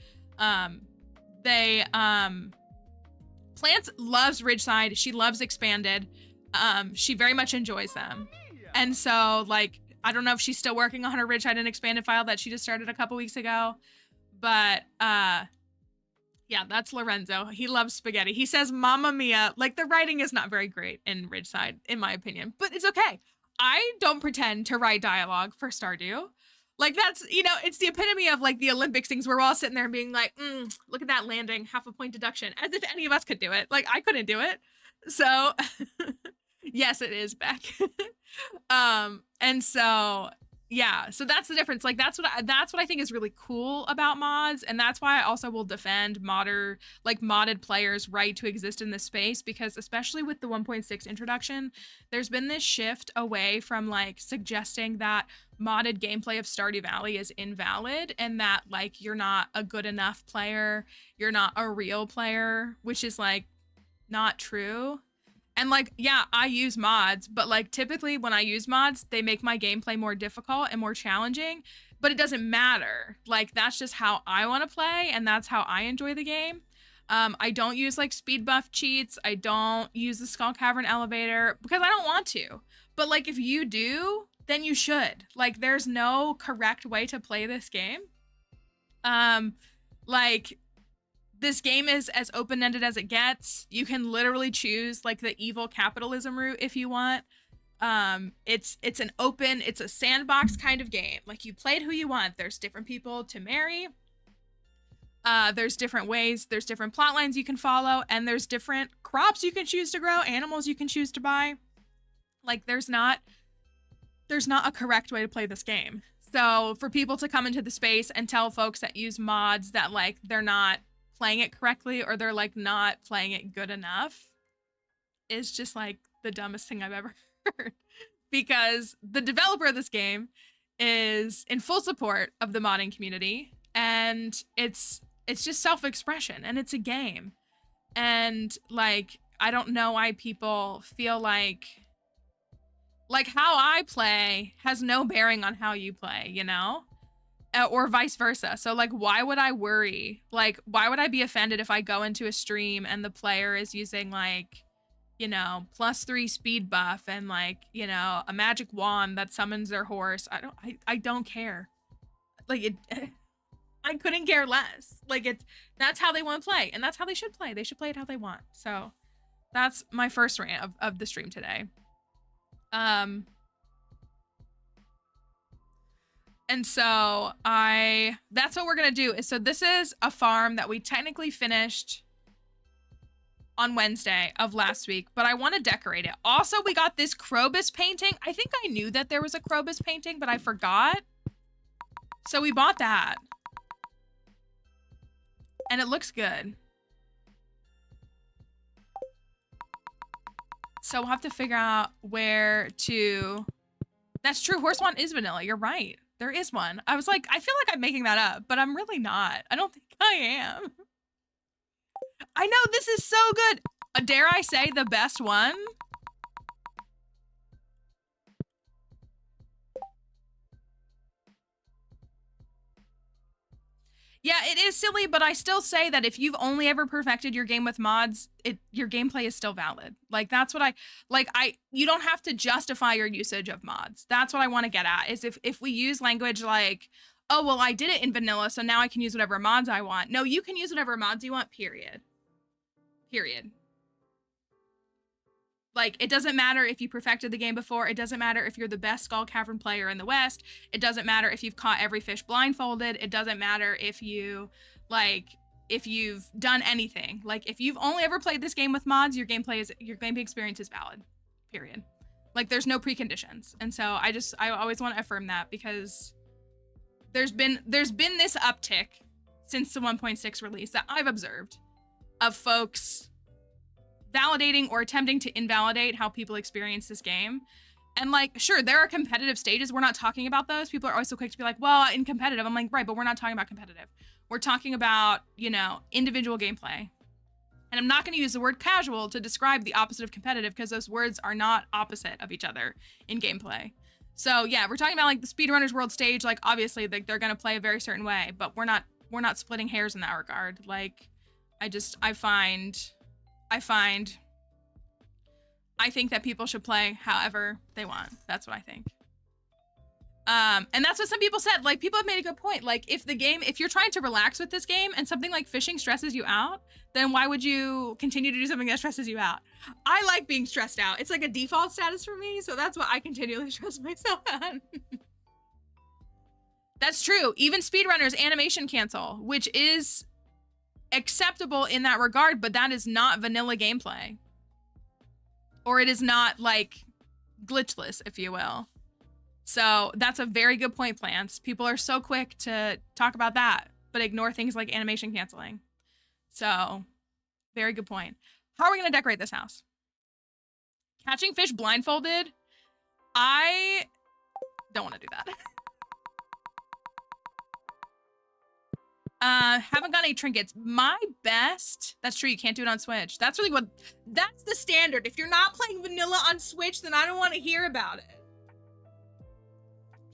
Plants loves Ridgeside. She loves Expanded. She very much enjoys them. And so like, I don't know if she's still working on her Ridgeside and Expanded file that she just started a couple weeks ago, but yeah, that's Lorenzo. He loves spaghetti. He says, Mamma Mia. Like, the writing is not very great in Ridgeside, in my opinion. But it's okay. I don't pretend to write dialogue for Stardew. Like, that's, you know, it's the epitome of, like, the Olympics things where we're all sitting there and being like, look at that landing, half a point deduction. As if any of us could do it. Like, I couldn't do it. So, yes, it is, Beck. And so, Yeah, so that's the difference. Like that's what I think is really cool about mods, and that's why I also will defend modded players' right to exist in this space, because especially with the 1.6 introduction, there's been this shift away from like suggesting that modded gameplay of Stardew Valley is invalid and that like you're not a good enough player, you're not a real player, which is like not true. And like, yeah, I use mods, but like typically when I use mods, they make my gameplay more difficult and more challenging, but it doesn't matter. Like that's just how I want to play and that's how I enjoy the game. I don't use like speed buff cheats. I don't use the Skull Cavern elevator because I don't want to. But like if you do, then you should. Like there's no correct way to play this game. Like this game is as open-ended as it gets. You can literally choose like the evil capitalism route if you want. It's a sandbox kind of game. Like you play it who you want. There's different people to marry. There's different ways, there's different plot lines you can follow, and there's different crops you can choose to grow, animals you can choose to buy. Like there's not a correct way to play this game. So for people to come into the space and tell folks that use mods that like they're not playing it correctly or they're like not playing it good enough is just like the dumbest thing I've ever heard, because the developer of this game is in full support of the modding community, and it's just self-expression and it's a game. And like I don't know why people feel like how I play has no bearing on how you play, you know? Or vice versa. So like why would I worry? Like why would I be offended if I go into a stream and the player is using like, you know, +3 speed buff and like, you know, a magic wand that summons their horse? I don't care. Like it I couldn't care less. Like that's how they want to play, and that's how they should play. They should play it how they want. So that's my first rant of the stream today. And so that's what we're going to do. So this is a farm that we technically finished on Wednesday of last week, but I want to decorate it. Also, we got this Krobus painting. I think I knew that there was a Krobus painting, but I forgot. So we bought that. And it looks good. So we'll have to figure out where to... That's true. Horse Wand is vanilla. You're right. There is one. I was like, I feel like I'm making that up, but I'm really not. I don't think I am. I know, this is so good. Dare I say the best one? Yeah, it is silly, but I still say that if you've only ever perfected your game with mods, your gameplay is still valid. Like that's what you don't have to justify your usage of mods. That's what I want to get at, is if we use language like, oh, well, I did it in vanilla, so now I can use whatever mods I want. No, you can use whatever mods you want, period. Period. Like, it doesn't matter if you perfected the game before. It doesn't matter if you're the best Skull Cavern player in the West. It doesn't matter if you've caught every fish blindfolded. It doesn't matter if you, if you've done anything. Like, if you've only ever played this game with mods, your gameplay experience is valid. Period. Like, there's no preconditions. And so I always want to affirm that, because there's been this uptick since the 1.6 release that I've observed of folks validating or attempting to invalidate how people experience this game. And like, sure, there are competitive stages. We're not talking about those. People are always so quick to be like, well, in competitive. I'm like, right, but we're not talking about competitive. We're talking about, you know, individual gameplay. And I'm not going to use the word casual to describe the opposite of competitive, because those words are not opposite of each other in gameplay. So yeah, we're talking about like the speedrunners world stage. Like obviously they're going to play a very certain way, but we're not splitting hairs in that regard. Like I think that people should play however they want. That's what I think. And that's what some people said. Like, people have made a good point. Like, if you're trying to relax with this game and something like fishing stresses you out, then why would you continue to do something that stresses you out? I like being stressed out. It's like a default status for me, so that's what I continually stress myself out. That's true. Even speedrunners animation cancel, which is acceptable in that regard, but that is not vanilla gameplay. Or it is not like glitchless, if you will. So that's a very good point, Plants. People are so quick to talk about that, but ignore things like animation canceling. So, very good point. How are we going to decorate this house? Catching fish blindfolded? I don't want to do that. Haven't got any trinkets. My best, that's true, you can't do it on Switch. That's the standard. If you're not playing vanilla on Switch, then I don't want to hear about it.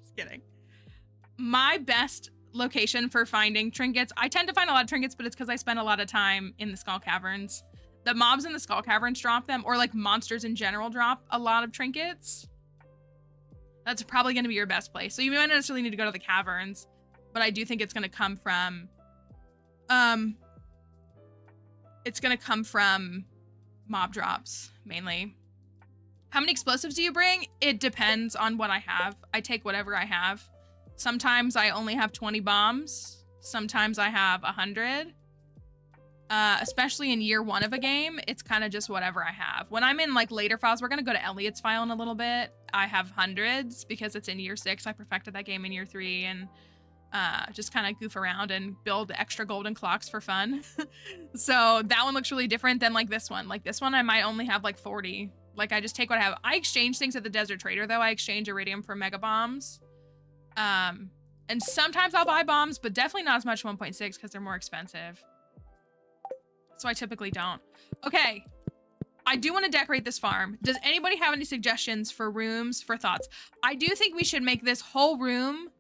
Just kidding. My best location for finding trinkets, I tend to find a lot of trinkets, but it's because I spend a lot of time in the Skull Caverns. The mobs in the Skull Caverns drop them, or like monsters in general drop a lot of trinkets. That's probably going to be your best place. So you might not necessarily need to go to the caverns, but I do think it's going to come from mob drops mainly. How many explosives do you bring? It depends on what I have. I take whatever I have. Sometimes I only have 20 bombs. Sometimes I have 100. Especially in year 1 of a game, it's kind of just whatever I have. When I'm in like later files, we're going to go to Elliot's file in a little bit. I have hundreds because it's in year 6. I perfected that game in year 3 and just kind of goof around and build extra golden clocks for fun. So that one looks really different than like this one. Like this one, I might only have like 40. Like I just take what I have. I exchange things at the Desert Trader though. I exchange iridium for mega bombs. And sometimes I'll buy bombs, but definitely not as much 1.6 because they're more expensive. So I typically don't. Okay. I do want to decorate this farm. Does anybody have any suggestions for rooms, for thoughts? I do think we should make this whole room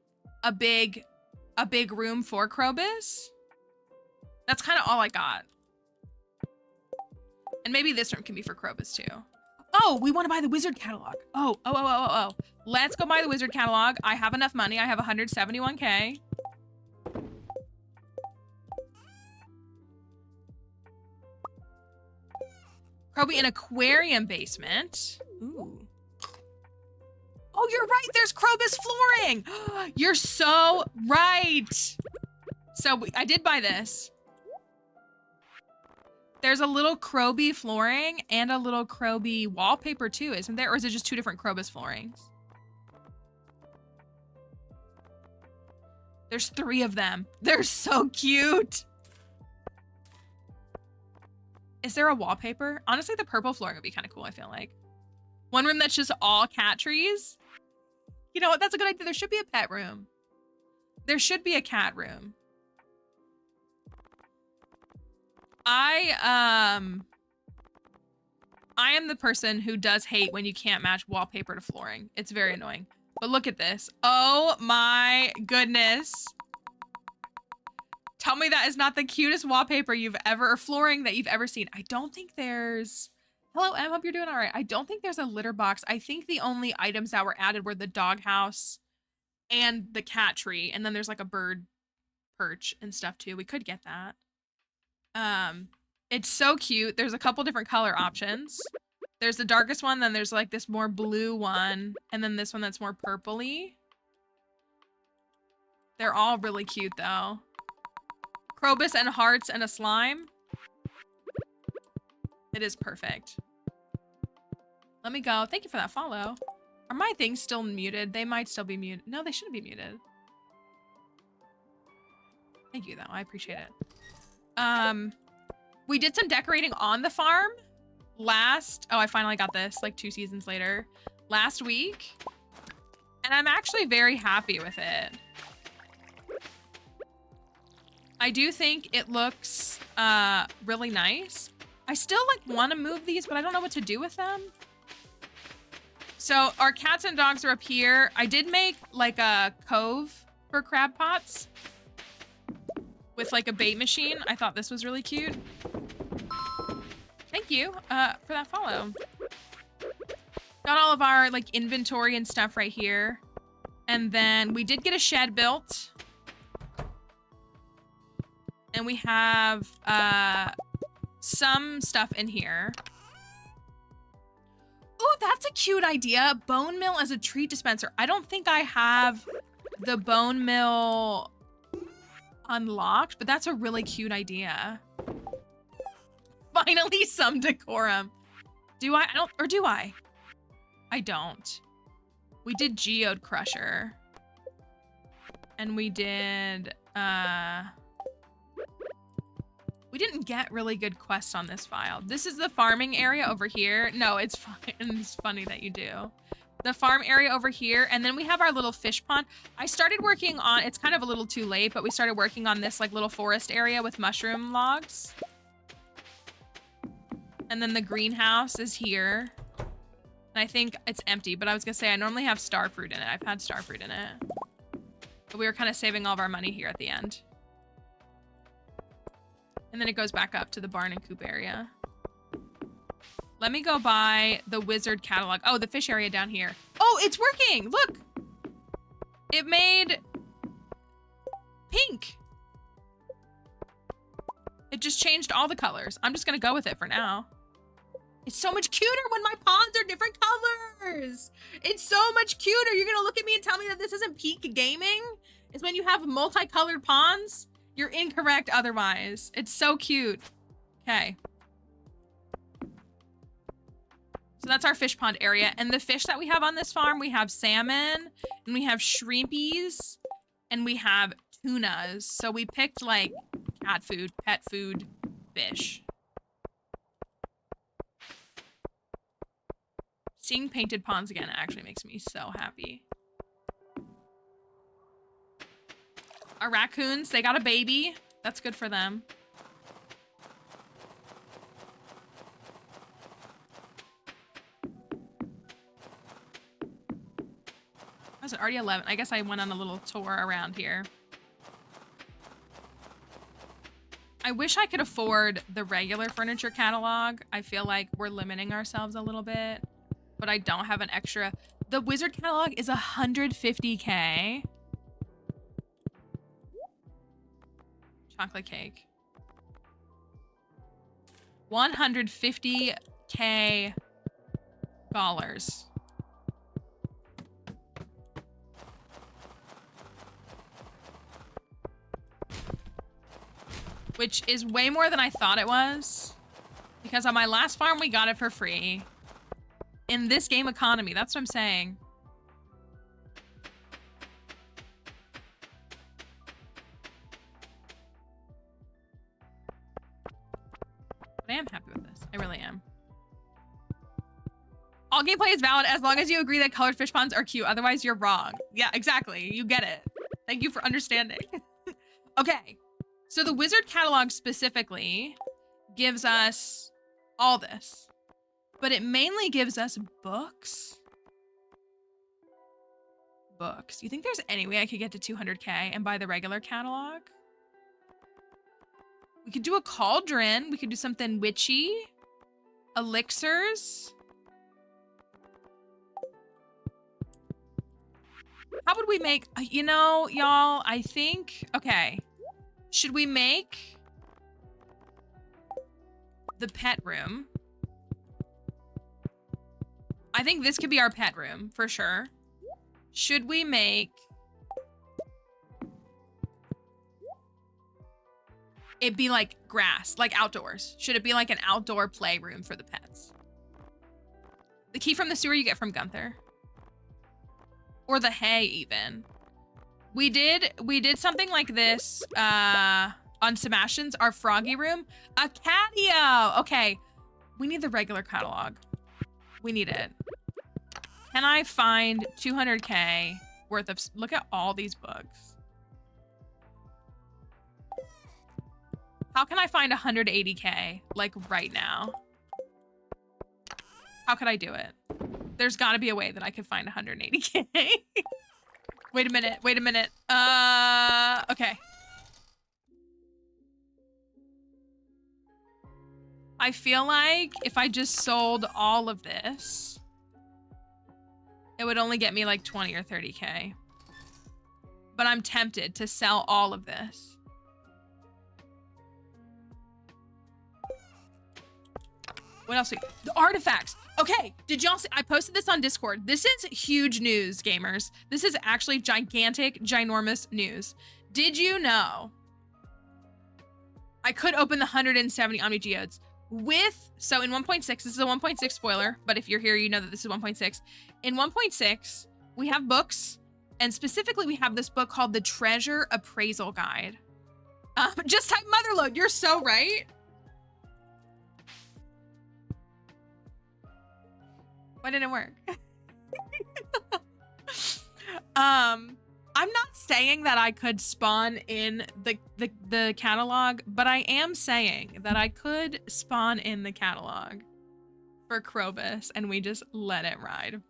a big room for Krobus. That's kind of all I got. And maybe this room can be for Krobus too. Oh, we want to buy the wizard catalog. Oh. Let's go buy the wizard catalog. I have enough money. I have 171K. Probably an aquarium basement. Ooh. Oh, you're right. There's Krobus flooring. You're so right. So I did buy this. There's a little Kroby flooring and a little Kroby wallpaper too, isn't there? Or is it just 2 different Krobus floorings? There's 3 of them. They're so cute. Is there a wallpaper? Honestly, the purple flooring would be kind of cool, I feel like. One room that's just all cat trees. You know what? That's a good idea. There should be a pet room. There should be a cat room. I am the person who does hate when you can't match wallpaper to flooring. It's very annoying. But look at this. Oh my goodness. Tell me that is not the cutest wallpaper or flooring that you've ever seen. I don't think there's... Hello, Em, hope you're doing all right. I don't think there's a litter box. I think the only items that were added were the doghouse and the cat tree. And then there's like a bird perch and stuff too. We could get that. It's so cute. There's a couple different color options. There's the darkest one, then there's like this more blue one, and then this one that's more purpley. They're all really cute though. Krobus and hearts and a slime. It is perfect. Let me go. Thank you for that follow. Are my things still muted? They might still be muted. No, they shouldn't be muted. Thank you though. I appreciate it. We did some decorating on the farm I finally got this like 2 seasons later last week. And I'm actually very happy with it. I do think it looks really nice. I still like want to move these, but I don't know what to do with them. So our cats and dogs are up here. I did make like a cove for crab pots with like a bait machine. I thought this was really cute. Thank you for that follow. Got all of our like inventory and stuff right here. And then we did get a shed built. And we have some stuff in here. Oh, that's a cute idea. Bone mill as a treat dispenser. I don't think I have the bone mill unlocked, but that's a really cute idea. Finally, some decorum. Do I? I don't, or do I? I don't. We did Geode Crusher. And we did, we didn't get really good quests on this file. This is the farming area over here. No, it's fine. It's funny that you do. The farm area over here, and then we have our little fish pond. I started working on, it's kind of a little too late, but we started working on this like little forest area with mushroom logs. And then the greenhouse is here. And I think it's empty, but I was gonna say I normally have star fruit in it. I've had star fruit in it. But we were kind of saving all of our money here at the end. And then it goes back up to the barn and coop area. Let me go by the wizard catalog. Oh, the fish area down here. Oh, it's working. Look. It made pink. It just changed all the colors. I'm just going to go with it for now. It's so much cuter when my ponds are different colors. It's so much cuter. You're going to look at me and tell me that this isn't peak gaming? It's when you have multicolored ponds? You're incorrect otherwise. It's so cute. Okay. So that's our fish pond area. And the fish that we have on this farm, we have salmon, and we have shrimpies, and we have tunas. So we picked like cat food, pet food, fish. Seeing painted ponds again actually makes me so happy. Our raccoons, they got a baby. That's good for them. Was it already 11? I guess I went on a little tour around here. I wish I could afford the regular furniture catalog. I feel like we're limiting ourselves a little bit, but I don't have an extra. The wizard catalog is 150K. Chocolate cake. 150K dollars. Which is way more than I thought it was. Because on my last farm, we got it for free. In this game economy, that's what I'm saying. But I am happy with this. I really am. All gameplay is valid as long as you agree that colored fish ponds are cute. Otherwise, you're wrong. Yeah, exactly. You get it. Thank you for understanding. Okay. So the wizard catalog specifically gives us all this, but it mainly gives us books. Books. You think there's any way I could get to 200K and buy the regular catalog? We could do a cauldron. We could do something witchy. Elixirs. How would we make, you know, y'all, I think, okay. Should we make the pet room? I think this could be our pet room for sure. Should we make it be like grass, like outdoors? Should it be like an outdoor playroom for the pets? The key from the sewer you get from Gunther. Or the hay even. We did something like this on Sebastian's, our froggy room. A catio! Okay, we need the regular catalog. We need it. Can I find 200K worth of, look at all these books. How can I find 180K like right now? How could I do it? There's gotta be a way that I could find 180K. Wait a minute. Okay. I feel like if I just sold all of this, it would only get me like 20 or 30K. But I'm tempted to sell all of this. What else? The artifacts. Okay, did y'all see? I posted this on Discord. This is huge news, gamers. This is actually gigantic, ginormous news. Did you know I could open the 170 Omni Geodes with, so in 1.6, this is a 1.6 spoiler, but if you're here, you know that this is 1.6. In 1.6, we have books, and specifically we have this book called The Treasure Appraisal Guide. Just type Motherlode. You're so right. Why didn't it work? I'm not saying that I could spawn in the catalog, but I am saying that I could spawn in the catalog for Krobus and we just let it ride.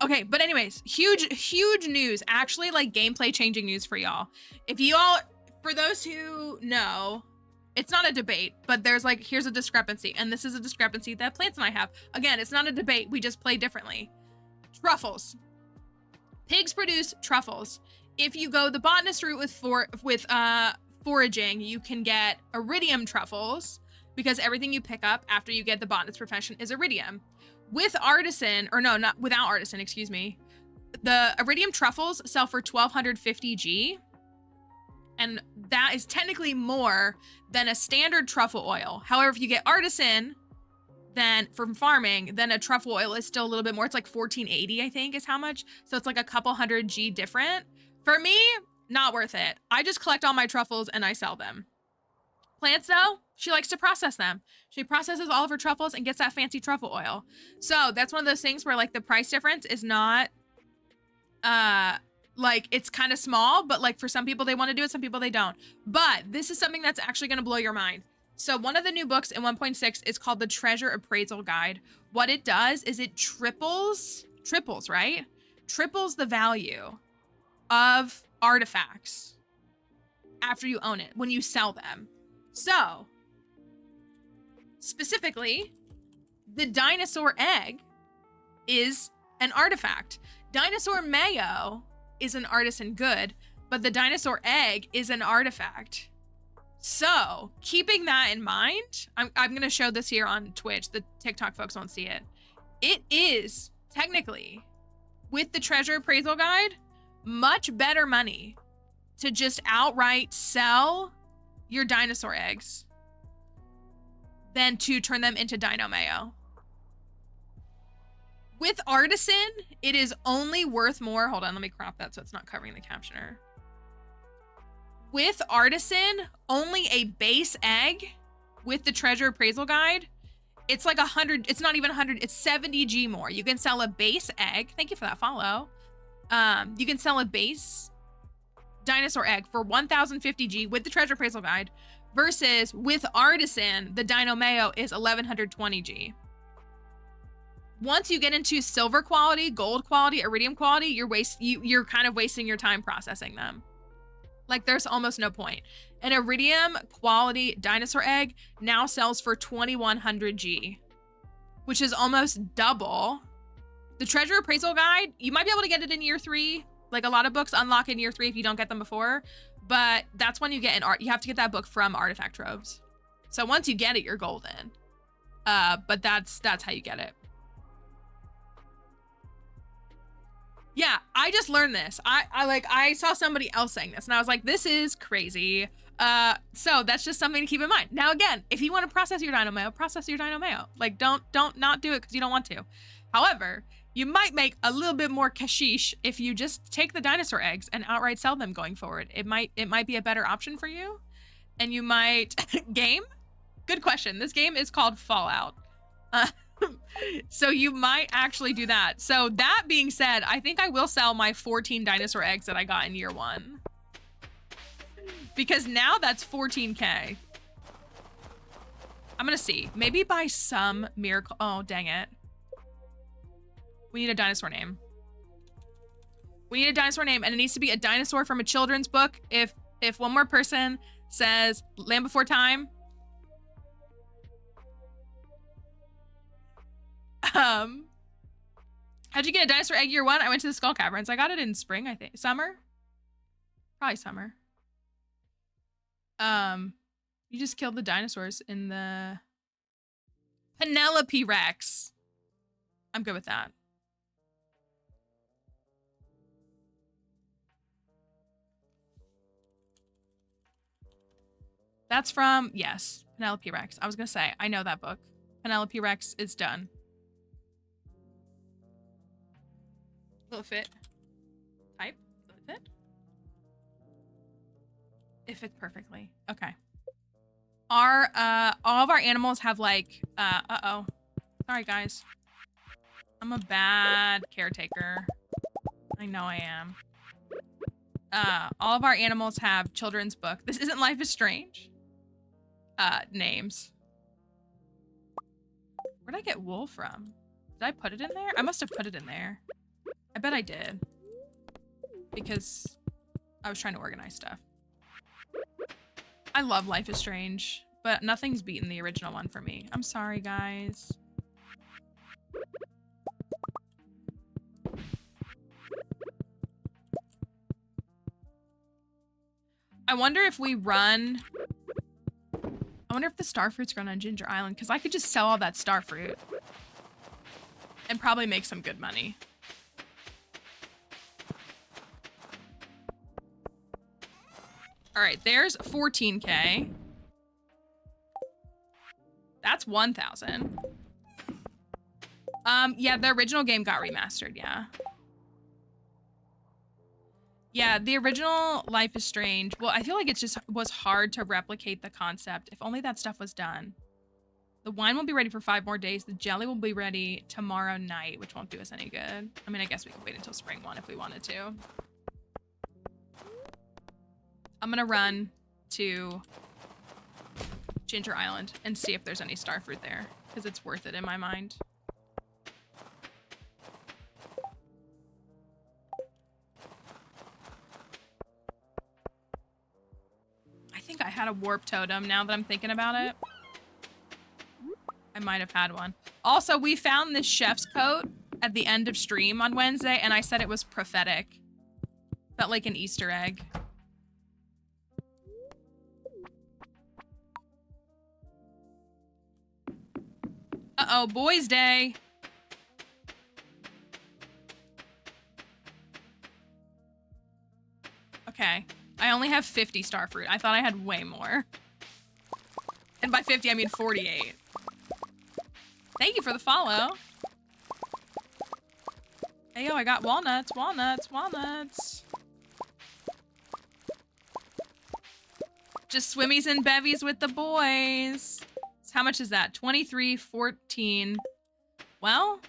Okay, but anyways, huge news. Actually, like gameplay changing news for y'all. If you all, for those who know, it's not a debate, but there's like, here's a discrepancy. And this is a discrepancy that Plants and I have. Again, it's not a debate. We just play differently. Truffles. Pigs produce truffles. If you go the botanist route with foraging, you can get iridium truffles because everything you pick up after you get the botanist profession is iridium. With artisan, or no, not without artisan, excuse me, the iridium truffles sell for 1250 G, and that is technically more than a standard truffle oil. However, if you get artisan, then from farming, then a truffle oil is still a little bit more. It's like 1480, I think, is how much. So it's like a couple hundred G different. For me, not worth it. I just collect all my truffles and I sell them. Plants, though, she likes to process them. She processes all of her truffles and gets that fancy truffle oil. So that's one of those things where like the price difference is not, like it's kind of small, but like for some people they want to do it, some people they don't. But this is something that's actually going to blow your mind. So one of the new books in 1.6 is called The Treasure Appraisal Guide. What it does is it triples, right? Triples the value of artifacts after you own it, when you sell them. So, specifically, the dinosaur egg is an artifact. Dinosaur mayo is an artisan good, but the dinosaur egg is an artifact. So, keeping that in mind, I'm going to show this here on Twitch. The TikTok folks won't see it. It is, technically, with the Treasure Appraisal Guide, much better money to just outright sell your dinosaur eggs than to turn them into dino mayo. With artisan, it is only worth more. Hold on, let me crop that so it's not covering the captioner. With artisan, only a base egg with the Treasure Appraisal Guide, it's like 100, it's not even 100, it's 70 G more. You can sell a base egg. Thank you for that follow. You can sell a base dinosaur egg for 1050 G with the Treasure Appraisal Guide versus with artisan, the dino mayo is 1120 G. Once you get into silver quality, gold quality, iridium quality, you're kind of wasting your time processing them. Like there's almost no point. An iridium quality dinosaur egg now sells for 2100 G, which is almost double. The Treasure Appraisal Guide, you might be able to get it in year 3. Like a lot of books unlock in year 3 if you don't get them before, but that's when you get an art. You have to get that book from Artifact Troves. So once you get it, you're golden. But that's how you get it. Yeah, I just learned this. I saw somebody else saying this and I was like, this is crazy. So that's just something to keep in mind. Now, again, if you want to process your dino mayo, process your dino mayo. Like don't not do it because you don't want to. However, you might make a little bit more cashish if you just take the dinosaur eggs and outright sell them going forward. It might be a better option for you. And you might game? Good question. This game is called Fallout. So you might actually do that. So that being said, I think I will sell my 14 dinosaur eggs that I got in year 1. Because now that's 14K. I'm gonna see. Maybe by some miracle. Oh, dang it. We need a dinosaur name. We need a dinosaur name, and it needs to be a dinosaur from a children's book. If one more person says Land Before Time. How'd you get a dinosaur egg year 1? I went to the Skull Caverns. I got it in spring, I think. Summer? Probably summer. You just killed the dinosaurs in the Penelope Rex. I'm good with that. That's from, yes, Penelope Rex. I was gonna say, I know that book. Penelope Rex is done. Will it fit? Type? Will it fit? It fits perfectly. Okay. Our, all of our animals have like, uh-oh. Sorry, guys. I'm a bad caretaker. I know I am. All of our animals have children's book. This isn't Life is Strange. Names. Where'd I get wool from? Did I put it in there? I must have put it in there. I bet I did. Because I was trying to organize stuff. I love Life is Strange, but nothing's beaten the original one for me. I'm sorry, guys. I wonder if we run... I wonder if the starfruit's grown on Ginger Island, because I could just sell all that starfruit. And probably make some good money. Alright, there's 14K. That's 1,000. Yeah, the original game got remastered, yeah. Yeah, the original Life is Strange. Well, I feel like it just was hard to replicate the concept. If only that stuff was done. The wine will be ready for 5 more days. The jelly will be ready tomorrow night, which won't do us any good. I mean, I guess we could wait until spring 1 if we wanted to. I'm gonna run to Ginger Island and see if there's any starfruit there, because it's worth it in my mind. I think I had a warp totem now that I'm thinking about it. I might have had one. Also, we found this chef's coat at the end of stream on Wednesday, and I said it was prophetic. Felt like an Easter egg. Uh-oh, boys' day. Okay. I only have 50 starfruit. I thought I had way more. And by 50, I mean 48. Thank you for the follow. Hey, yo, I got walnuts, walnuts, walnuts. Just swimmies and bevies with the boys. So how much is that? 23, 14. Well,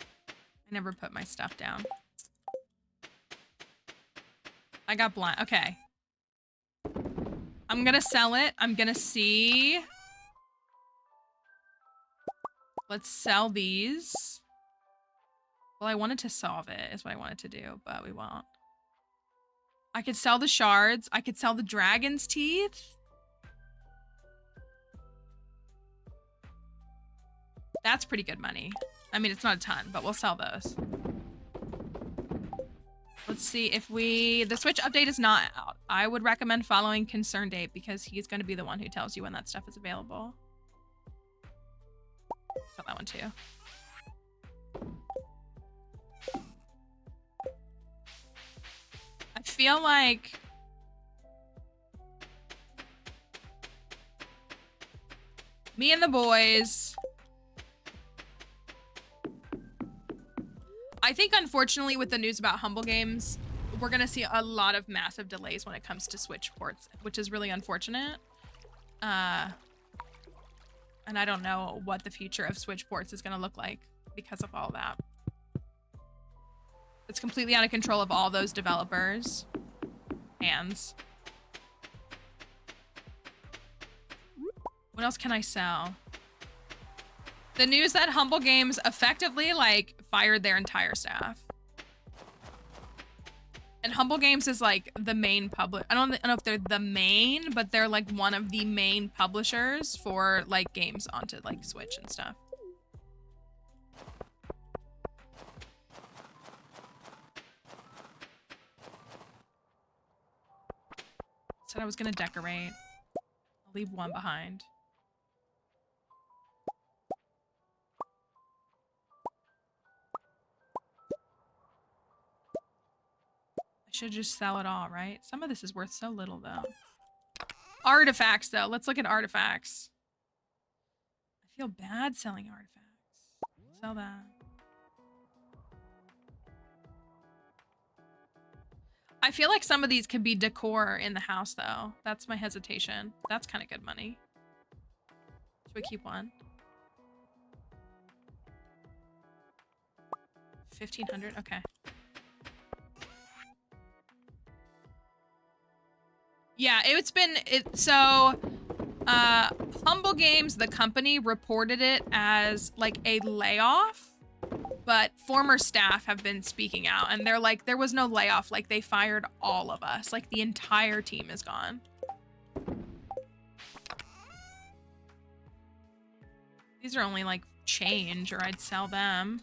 I never put my stuff down. I got blind. Okay. I'm gonna sell it. I'm gonna see. Let's sell these. Well, I wanted to solve it, is what I wanted to do, but we won't. I could sell the shards. I could sell the dragon's teeth. That's pretty good money. I mean, it's not a ton, but we'll sell those. Let's see if we... The Switch update is not out. I would recommend following Concerned Ape because he's going to be the one who tells you when that stuff is available. Sell that one too. I feel like... Me and the boys... I think, unfortunately, with the news about Humble Games, we're going to see a lot of massive delays when it comes to Switch ports, which is really unfortunate. And I don't know what the future of Switch ports is going to look like because of all that. It's completely out of control of all those developers' hands. What else can I sell? The news that Humble Games effectively, like, fired their entire staff. And Humble Games is, like, the main I don't know if they're the main, but they're, like, one of the main publishers for, like, games onto, like, Switch and stuff. Said I was gonna decorate. I'll leave one behind. I should just sell it all, right? Some of this is worth so little, though. Artifacts, though. Let's look at artifacts. I feel bad selling artifacts. Sell that. I feel like some of these could be decor in the house, though. That's my hesitation. That's kind of good money. Should we keep one? 1,500, okay. Yeah, so Humble Games, the company, reported it as like a layoff, but former staff have been speaking out and they're like, there was no layoff, like they fired all of us, like the entire team is gone. These are only like change, or I'd sell them.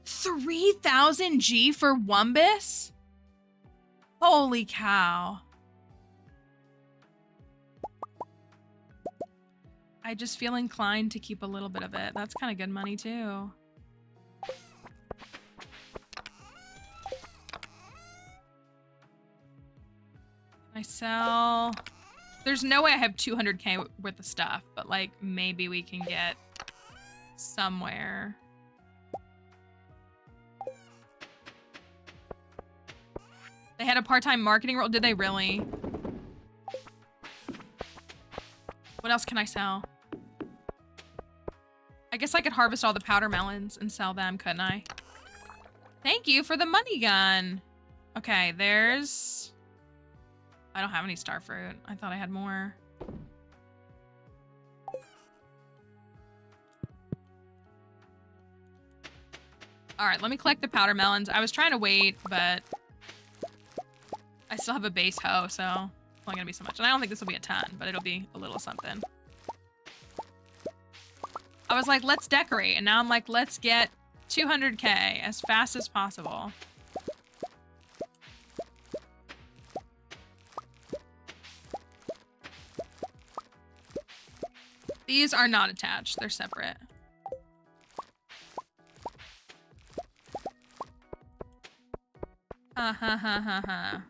$3,000 for Wumbus? Holy cow. I just feel inclined to keep a little bit of it. That's kind of good money too. I sell... There's no way I have 200K worth of stuff, but like maybe we can get somewhere. They had a part-time marketing role. Did they really? What else can I sell? I guess I could harvest all the powder melons and sell them, couldn't I? Thank you for the money gun. Okay, there's... I don't have any star fruit. I thought I had more. All right, let me collect the powder melons. I was trying to wait, but I still have a base hoe, so it's only gonna be so much. And I don't think this will be a ton, but it'll be a little something. I was like, let's decorate. And now I'm like, let's get 200K as fast as possible. These are not attached. They're separate. Ha ha ha ha ha.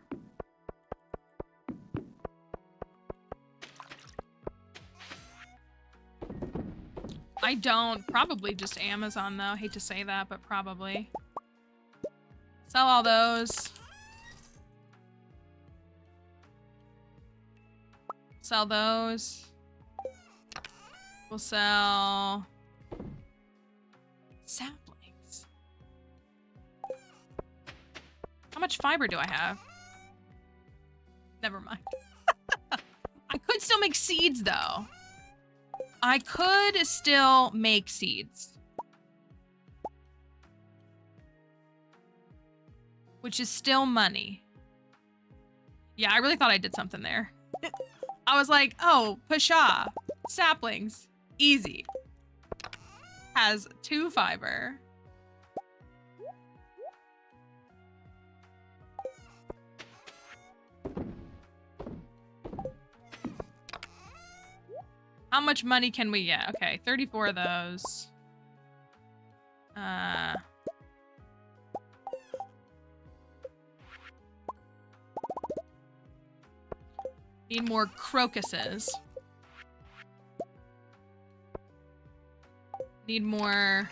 I don't. Probably just Amazon, though. Hate to say that, but probably. Sell all those. Sell those. We'll sell... saplings. How much fiber do I have? Never mind. I could still make seeds, though. I could still make seeds. Which is still money. Yeah, I really thought I did something there. I was like, oh, Pasha, saplings, easy. Has 2 fiber. How much money can we get? Okay, 34 of those. Need more crocuses. Need more...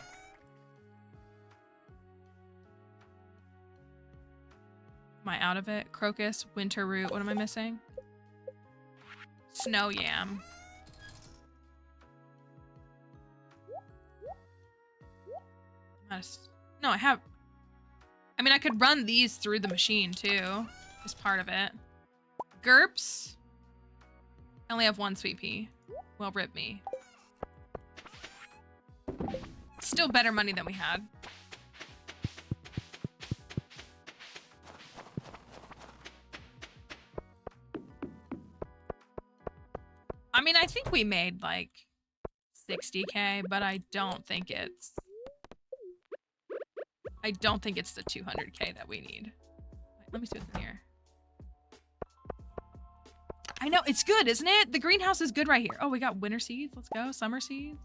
Am I out of it? Crocus, winter root, what am I missing? Snow yam. No, I have... I mean, I could run these through the machine, too. As part of it. Gerps. I only have 1 sweet pea. Well, rip me. Still better money than we had. I mean, I think we made, like, 60K, but I don't think it's... I don't think it's the 200K that we need. Wait, let me see what's in here. I know, it's good, isn't it? The greenhouse is good right here. Oh, we got winter seeds. Let's go. Summer seeds.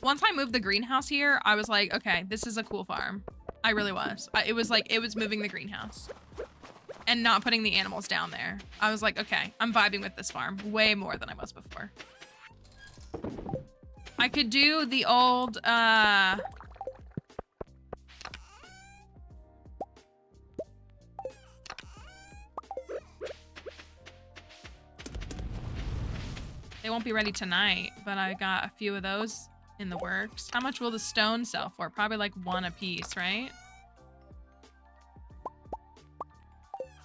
Once I moved the greenhouse here, I was like, okay, this is a cool farm. I really was. It was like, it was moving the greenhouse. and not putting the animals down there. I was like, okay, I'm vibing with this farm way more than I was before. I could do the old, they won't be ready tonight, but I got a few of those in the works. How much will the stone sell for? Probably like 1 a piece, right?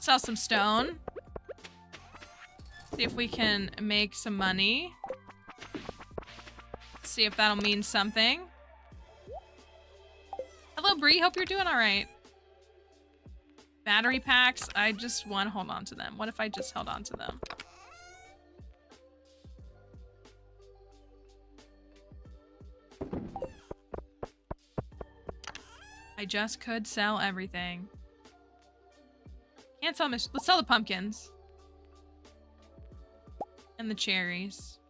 Sell some stone. See if we can make some money. See if that'll mean something. Hello, Bree. Hope you're doing all right. Battery packs. I just want to hold on to them. What if I just held on to them? I just could sell everything. Can't sell let's sell the pumpkins. And the cherries.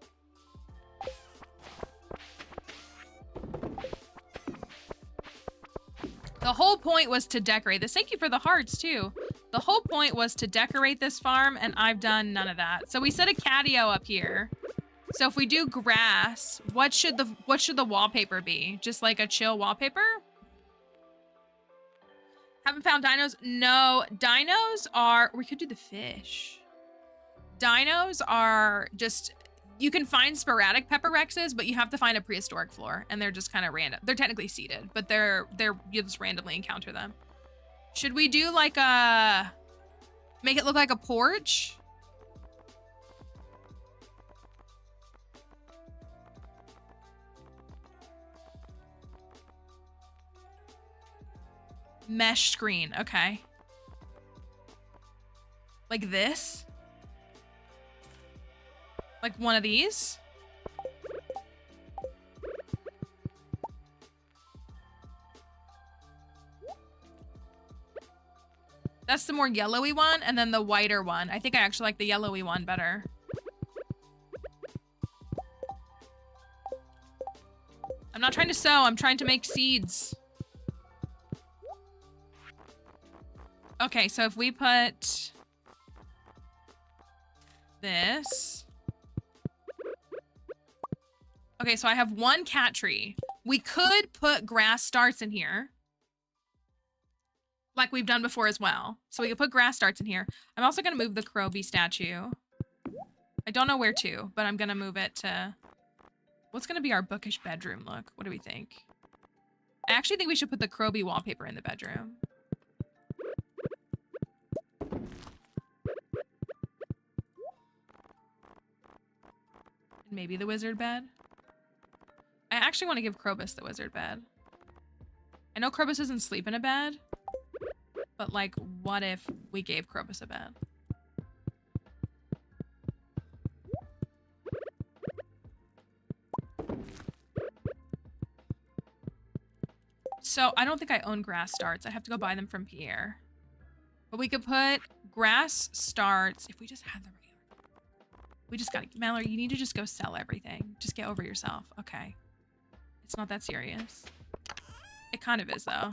The whole point was to decorate this. Thank you for the hearts too. The whole point was to decorate this farm, and I've done none of that. So we set a catio up here. So if we do grass, what should the wallpaper be? Just like a chill wallpaper? Haven't found dinos? No, dinos are, we could do the fish. Dinos are just, you can find sporadic pepper rexes, but you have to find a prehistoric floor, and they're just kind of random. They're technically seeded, but you just randomly encounter them. Should we do like make it look like a porch? Mesh screen, okay. Like this? Like one of these? That's the more yellowy one, and then the whiter one. I think I actually like the yellowy one better. I'm not trying to sow, I'm trying to make seeds. Okay, so if we put this. Okay, so I have 1 cat tree. We could put grass starts in here, like we've done before as well. So we could put grass starts in here. I'm also gonna move the Croby statue. I don't know where to, but I'm gonna move it to, what's gonna be our bookish bedroom look? What do we think? I actually think we should put the Croby wallpaper in the bedroom. Maybe the wizard bed. I actually want to give Krobus the wizard bed. I know Krobus doesn't sleep in a bed, but like, what if we gave Krobus a bed? So I don't think I own grass starts. I have to go buy them from Pierre. But we could put grass starts if we just had the regular. We just gotta, Mallory, you need to just go sell everything. Just get over yourself. Okay. It's not that serious. It kind of is, though.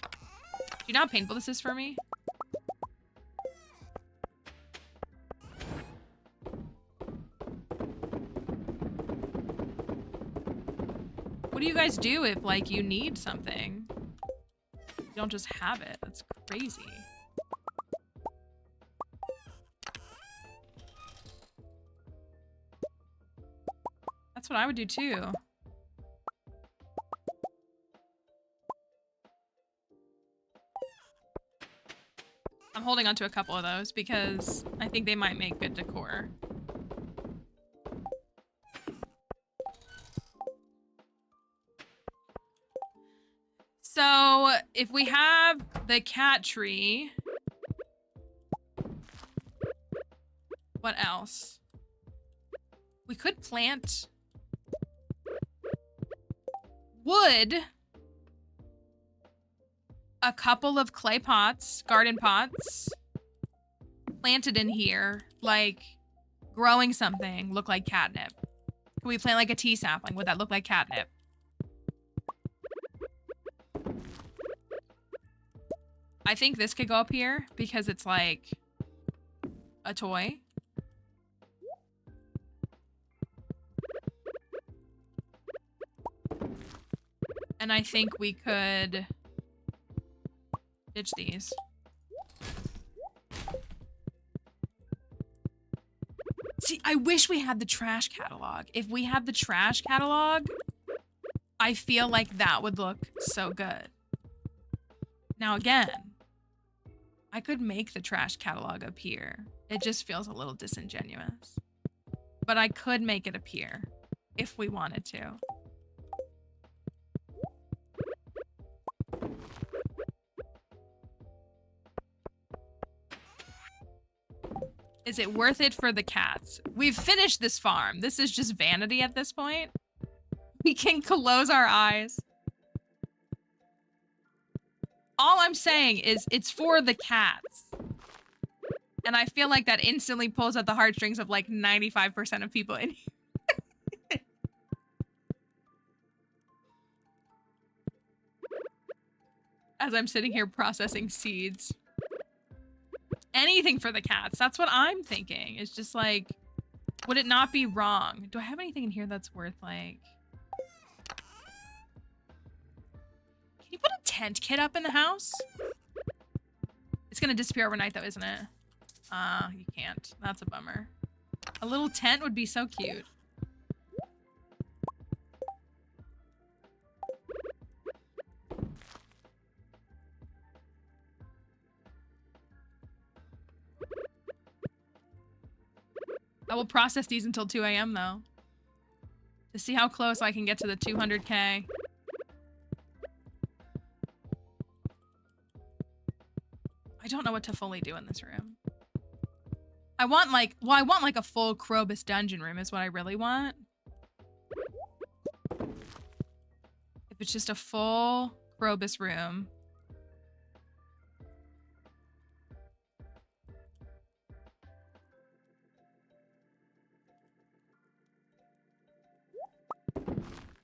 Do you know how painful this is for me? What do you guys do if, like, you need something? You don't just have it. That's crazy. That's what I would do too. I'm holding on to a couple of those because I think they might make good decor. So if we have the cat tree, what else? We could plant wood, a couple of clay pots, garden pots, planted in here, like growing something, look like catnip. Can we plant like a tea sapling? Would that look like catnip? I think this could go up here because it's like a toy. And I think we could ditch these. See, I wish we had the trash catalog. If we had the trash catalog, I feel like that would look so good. Now again, I could make the trash catalog appear. It just feels a little disingenuous. But I could make it appear if we wanted to. Is it worth it for the cats? We've finished this farm. This is just vanity at this point. We can close our eyes. All I'm saying is it's for the cats. And I feel like that instantly pulls at the heartstrings of like 95% of people in here. As I'm sitting here processing seeds. Anything for the cats. That's what I'm thinking. It's just like, would it not be wrong? Do I have anything in here that's worth like... Can you put a tent kit up in the house? It's gonna disappear overnight though, isn't it? You can't. That's a bummer. A little tent would be so cute. I will process these until 2 a.m. though. To see how close I can get to the 200K. I don't know what to fully do in this room. I want like, well, I want like a full Krobus dungeon room is what I really want. If it's just a full Krobus room.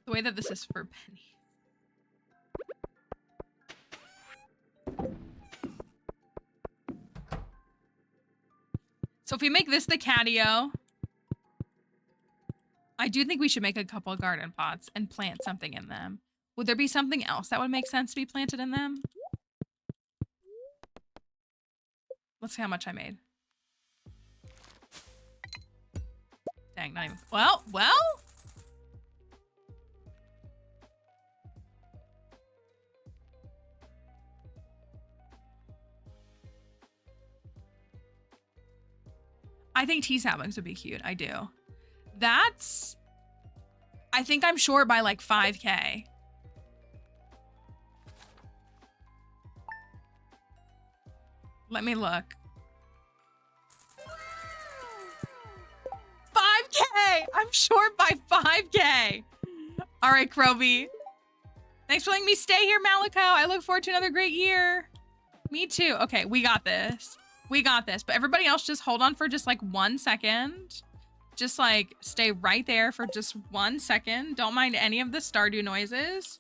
The way that this is for Penny. So if we make this the catio, I do think we should make a couple garden pots and plant something in them. Would there be something else that would make sense to be planted in them? Let's see how much I made. Dang, not even, well. I think tea saplings would be cute. I do. That's... I think I'm short by like 5K. Let me look. 5K! I'm short by 5K. All right, Kroby. Thanks for letting me stay here, Malico. I look forward to another great year. Me too. Okay, we got this. We got this, but everybody else just hold on for just like 1 second. Just like stay right there for just 1 second. Don't mind any of the Stardew noises.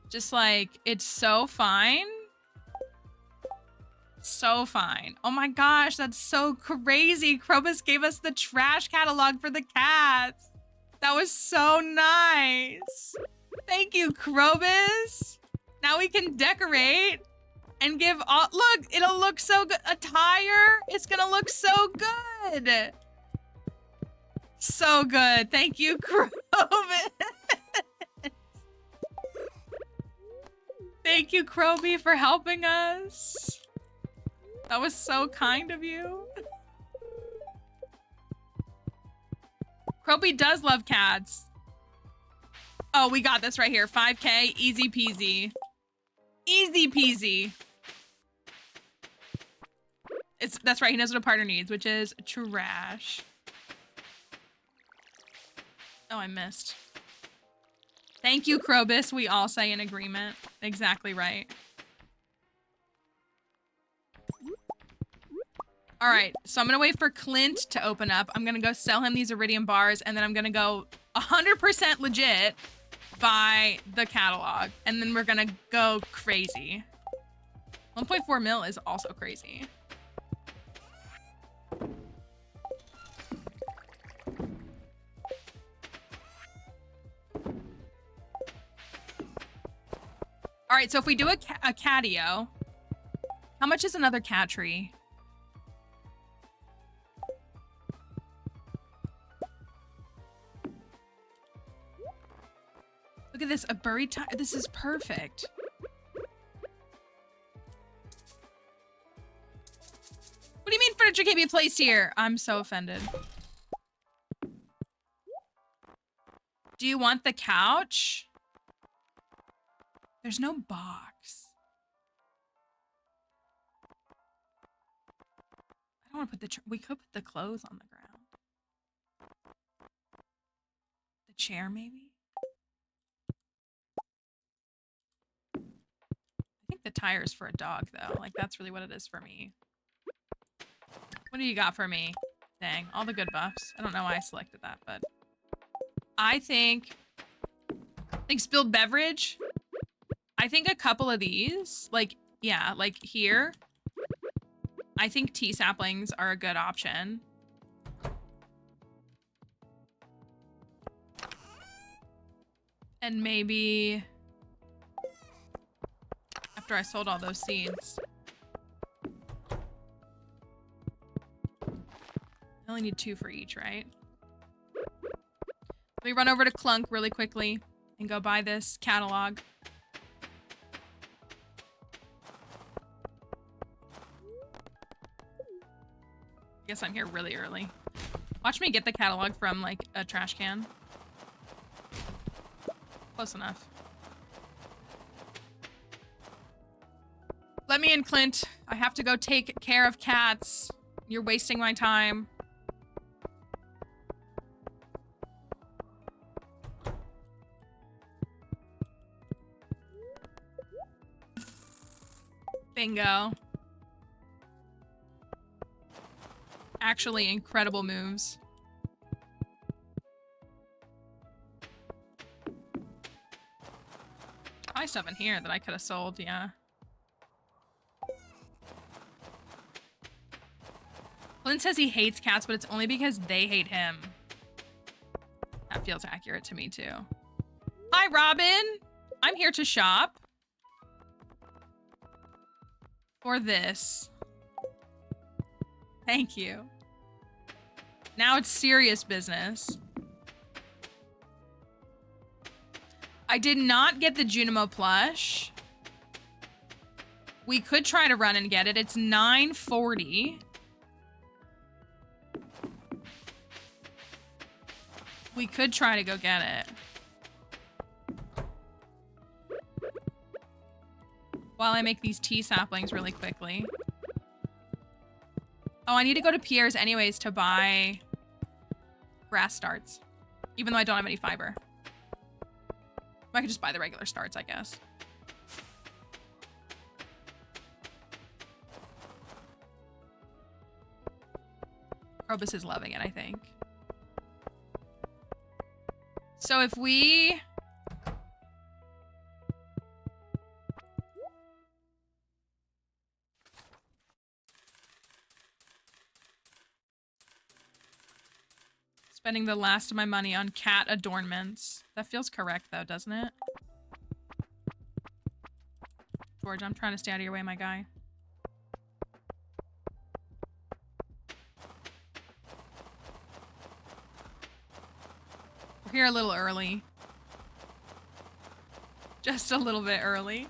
Just like, it's so fine. So fine. Oh my gosh, that's so crazy. Krobus gave us the trash catalog for the cats. That was so nice. Thank you, Krobus. Now we can decorate. And give all, look, it'll look so good. A tire, it's gonna look so good. So good. Thank you, Krobus. Thank you, Kroby, for helping us. That was so kind of you. Kroby does love cats. Oh, we got this right here. 5K, easy peasy. Easy peasy. That's right, he knows what a partner needs, which is trash. Oh, I missed. Thank you, Krobus. We all say in agreement. Exactly right. All right, so I'm gonna wait for Clint to open up. I'm gonna go sell him these iridium bars, and then I'm gonna go 100% legit buy the catalog, and then we're gonna go crazy. 1.4 mil is also crazy. All right, so if we do a catio, how much is another cat tree? Look at this, a buried tire. This is perfect. What do you mean furniture can't be placed here? I'm so offended. Do you want the couch? There's no box. I don't want to put the... We could put the clothes on the ground. The chair, maybe? I think the tire's for a dog, though. Like, that's really what it is for me. What do you got for me? Dang, all the good buffs. I don't know why I selected that, but... I think spilled beverage. I think a couple of these, like, yeah, like here. I think tea saplings are a good option. And maybe after I sold all those seeds. I only need 2 for each, right? Let me run over to Clunk really quickly and go buy this catalog. I guess I'm here really early. Watch me get the catalog from, like, a trash can. Close enough. Let me in, Clint. I have to go take care of cats. You're wasting my time. Bingo. Actually, incredible moves. Probably stuff in here that I could have sold, yeah. Clint says he hates cats, but it's only because they hate him. That feels accurate to me, too. Hi, Robin. I'm here to shop. For this. Thank you. Now it's serious business. I did not get the Junimo plush. We could try to run and get it. It's $9.40. We could try to go get it. While I make these tea saplings really quickly. Oh, I need to go to Pierre's anyways to buy grass starts. Even though I don't have any fiber. I could just buy the regular starts, I guess. Krobus is loving it, I think. So if we... Spending the last of my money on cat adornments. That feels correct, though, doesn't it? George, I'm trying to stay out of your way, my guy. We're here a little early. Just a little bit early.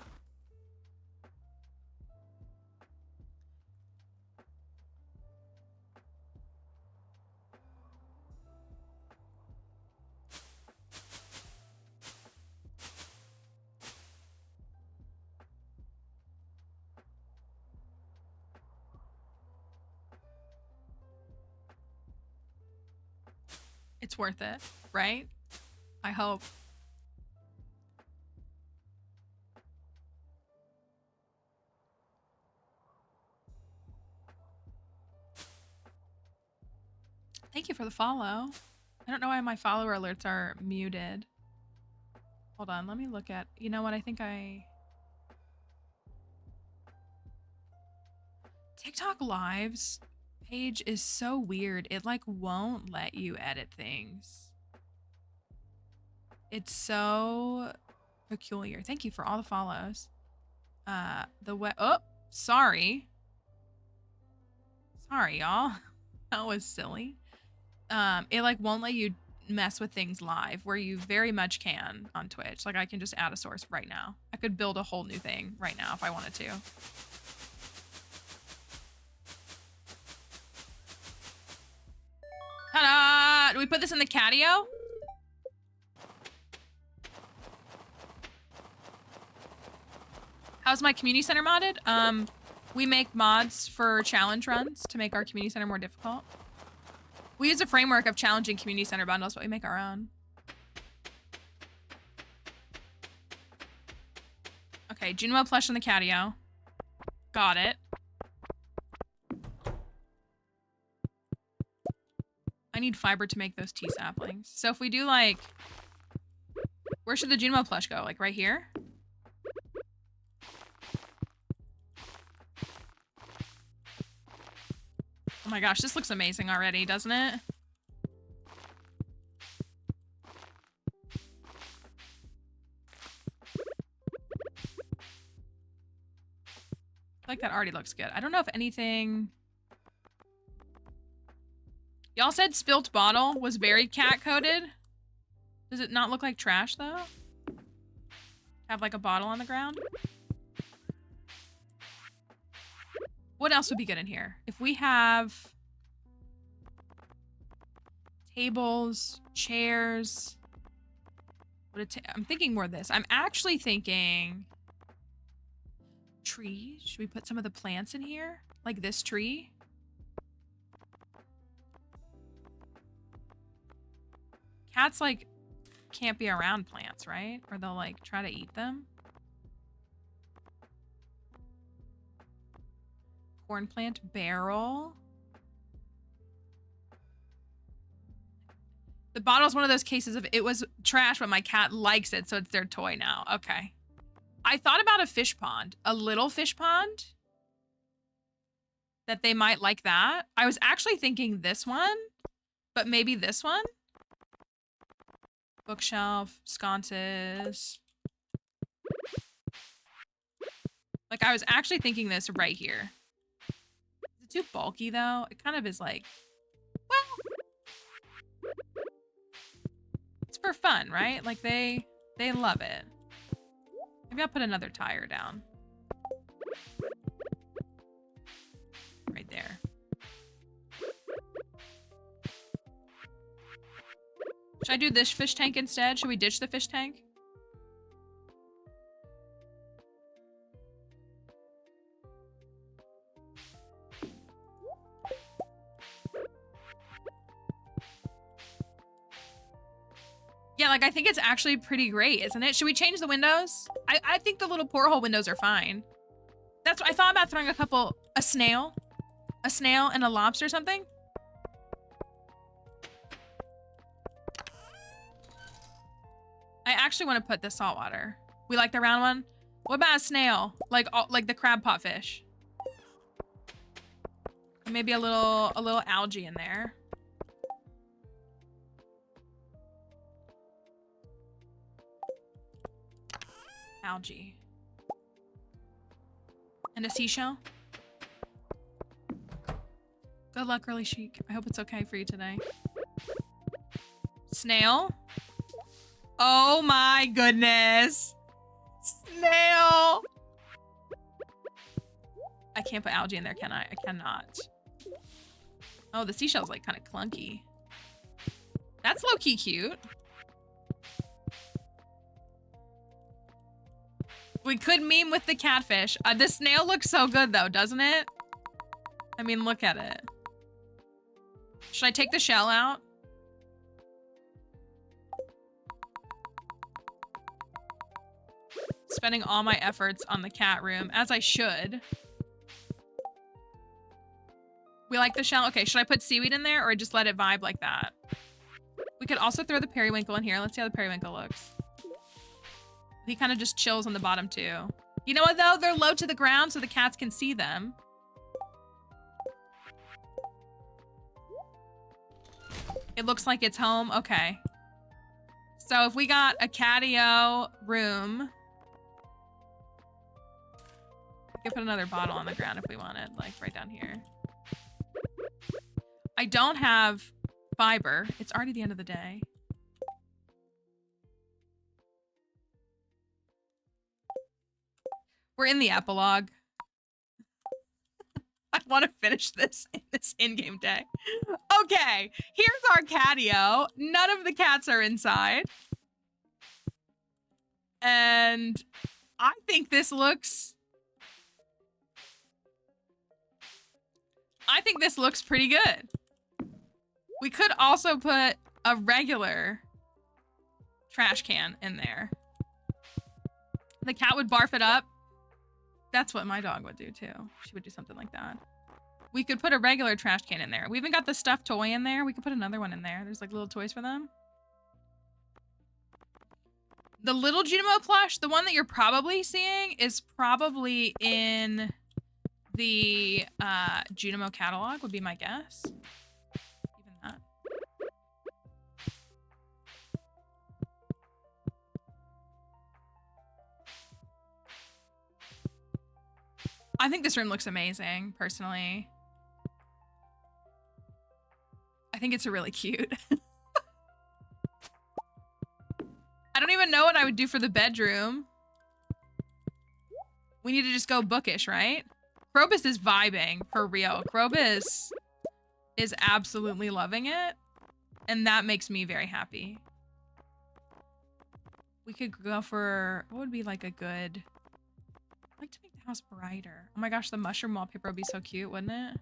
It's worth it, right? I hope. Thank you for the follow. I don't know why my follower alerts are muted. Hold on, let me look at, you know what, I think TikTok Lives page is so weird. It like won't let you edit things. It's so peculiar. Thank you for all the follows. Oh, sorry. Sorry, y'all. That was silly. It like won't let you mess with things live where you very much can on Twitch. Like I can just add a source right now. I could build a whole new thing right now if I wanted to. Ta-da! Do we put this in the catio? How's my community center modded? We make mods for challenge runs to make our community center more difficult. We use a framework of challenging community center bundles, but we make our own. Okay, Junimo plush in the catio. Got it. I need fiber to make those tea saplings. So if we do like, where should the Junimo plush go? Like right here? Oh my gosh, this looks amazing already, doesn't it? I feel like that already looks good. I don't know if anything... Y'all said spilt bottle was very cat-coded. Does it not look like trash, though? Have, like, a bottle on the ground? What else would be good in here? If we have... tables, chairs... I'm thinking more of this. I'm actually thinking... trees? Should we put some of the plants in here? Like this tree? Cats, like, can't be around plants, right? Or they'll, like, try to eat them. Corn plant barrel. The bottle's one of those cases of it was trash, but my cat likes it, so it's their toy now. Okay. I thought about a fish pond. A little fish pond. That they might like that. I was actually thinking this one, but maybe this one. Bookshelf, sconces. Like, I was actually thinking this right here. Is it too bulky, though? It kind of is like, well, it's for fun, right? Like, they love it. Maybe I'll put another tire down. Right there. Should I do this fish tank instead? Should we ditch the fish tank? Yeah, like, I think it's actually pretty great, isn't it? Should we change the windows? I think the little porthole windows are fine. That's what I thought about throwing a snail and a lobster or something. I actually want to put the saltwater. We like the round one? What about a snail? Like the crab pot fish. And maybe a little algae in there. Algae. And a seashell. Good luck, Early Chic. I hope it's okay for you today. Snail. Oh my goodness. Snail. I can't put algae in there, can I? I cannot. Oh, the seashell's like kind of clunky. That's low-key cute. We could meme with the catfish. The snail looks so good though, doesn't it? I mean, look at it. Should I take the shell out? Spending all my efforts on the cat room, as I should. We like the shell. Okay, should I put seaweed in there or just let it vibe like that? We could also throw the periwinkle in here. Let's see how the periwinkle looks. He kind of just chills on the bottom too. You know what though? They're low to the ground so the cats can see them. It looks like it's home. Okay. So if we got a catio room, we could put another bottle on the ground if we wanted, like right down here. I don't have fiber. It's already the end of the day. We're in the epilogue. I want to finish this in this in-game day. Okay, here's our catio. None of the cats are inside. And I think this looks... pretty good. We could also put a regular trash can in there. The cat would barf it up. That's what my dog would do too. She would do something like that. We could put a regular trash can in there. We even got the stuffed toy in there. We could put another one in there. There's like little toys for them. The little Junimo plush, the one that you're probably seeing, is probably in the Junimo catalog, would be my guess. Even that. I think this room looks amazing, personally. I think it's really cute. I don't even know what I would do for the bedroom. We need to just go bookish, right? Krobus is vibing, for real. Krobus is absolutely loving it. And that makes me very happy. We could go for, what would be like a good... I'd like to make the house brighter. Oh my gosh, the mushroom wallpaper would be so cute, wouldn't it?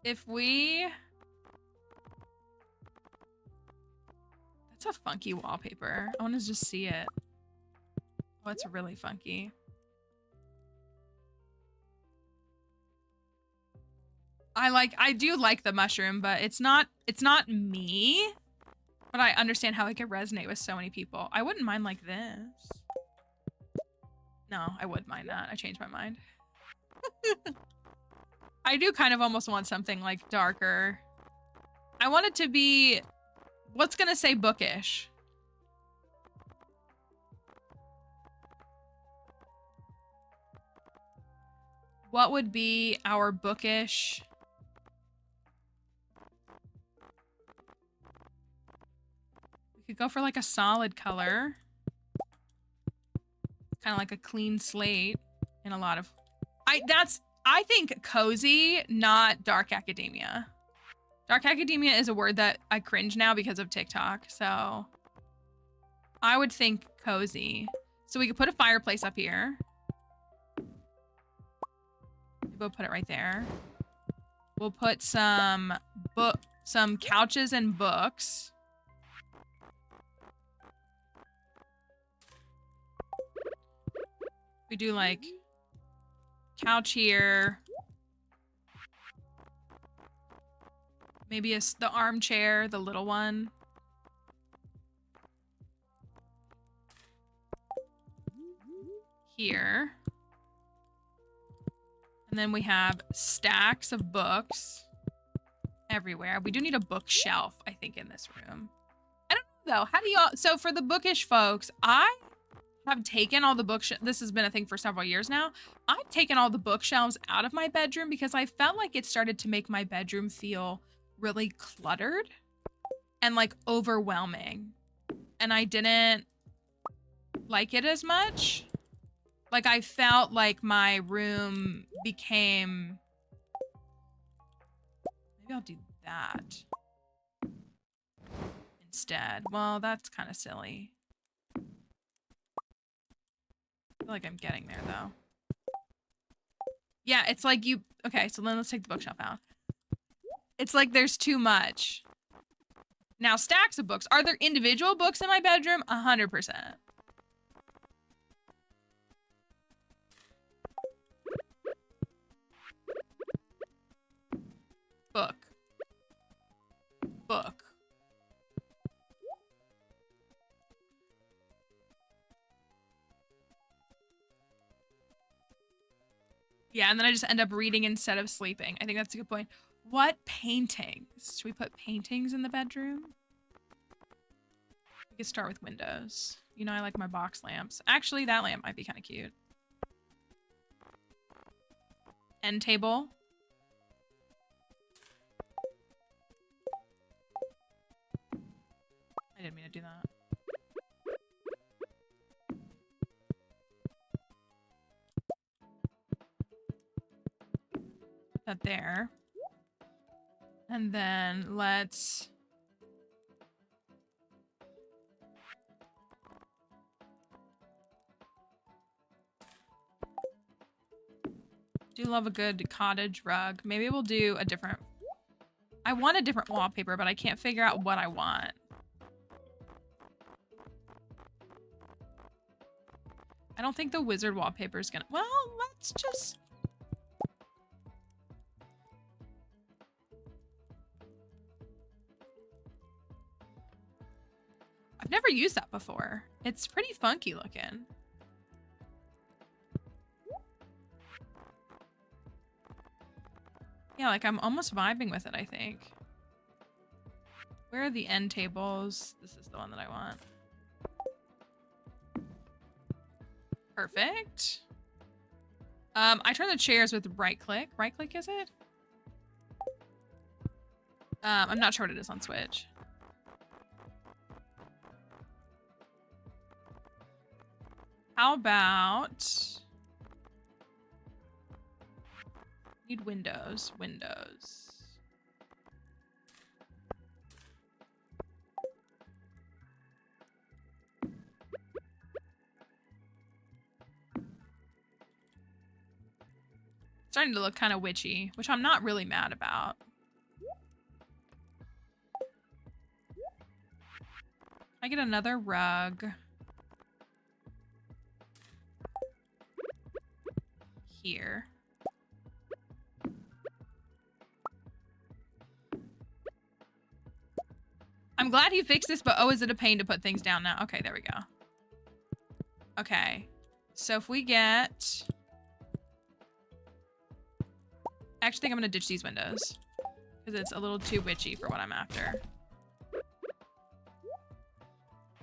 If we... That's a funky wallpaper. I want to just see it. Oh, it's really funky. I do like the mushroom, but it's not me. But I understand how it could resonate with so many people. I wouldn't mind like this. No, I would mind that. I changed my mind. I do kind of almost want something like darker. I want it to be, what's gonna say bookish? What would be our bookish? We could go for like a solid color. Kind of like a clean slate in a lot of, I think cozy, not dark academia. Dark academia is a word that I cringe now because of TikTok. So I would think cozy. So we could put a fireplace up here. We'll put it right there. We'll put some couches and books. We do like couch here. Maybe the armchair, the little one. Here. And then we have stacks of books everywhere. We do need a bookshelf, I think, in this room. I don't know, though. How do y'all... So for the bookish folks, I have taken all the bookshelves. This has been a thing for several years now. I've taken all the bookshelves out of my bedroom because I felt like it started to make my bedroom feel really cluttered and like overwhelming. And I didn't like it as much. Like I felt like my room became... Maybe I'll do that instead. Well, that's kind of silly. I feel like I'm getting there though. Yeah, it's like you... Okay, so then let's take the bookshelf out. It's like there's too much. Now, stacks of books. Are there individual books in my bedroom? 100%. Yeah, and then I just end up reading instead of sleeping. I think that's a good point. What paintings? Should we put paintings in the bedroom? We could start with windows. You know, I like my box lamps. Actually, that lamp might be kind of cute. End table. I didn't mean to do that. Put that there. And then let's... do love a good cottage rug. Maybe we'll do a different... I want a different wallpaper, but I can't figure out what I want. I don't think the wizard wallpaper is gonna... Well, let's just... I've never used that before. It's pretty funky looking. Yeah, like I'm almost vibing with it, I think. Where are the end tables? This is the one that I want. Perfect. I turn the chairs with right click. Right click, is it? I'm not sure what it is on Switch. How about... need windows. Windows. Starting to look kind of witchy, which I'm not really mad about. I get another rug. Here. I'm glad he fixed this, but oh, is it a pain to put things down now? Okay, there we go. Okay. So if we get... I actually think I'm gonna ditch these windows because it's a little too witchy for what I'm after.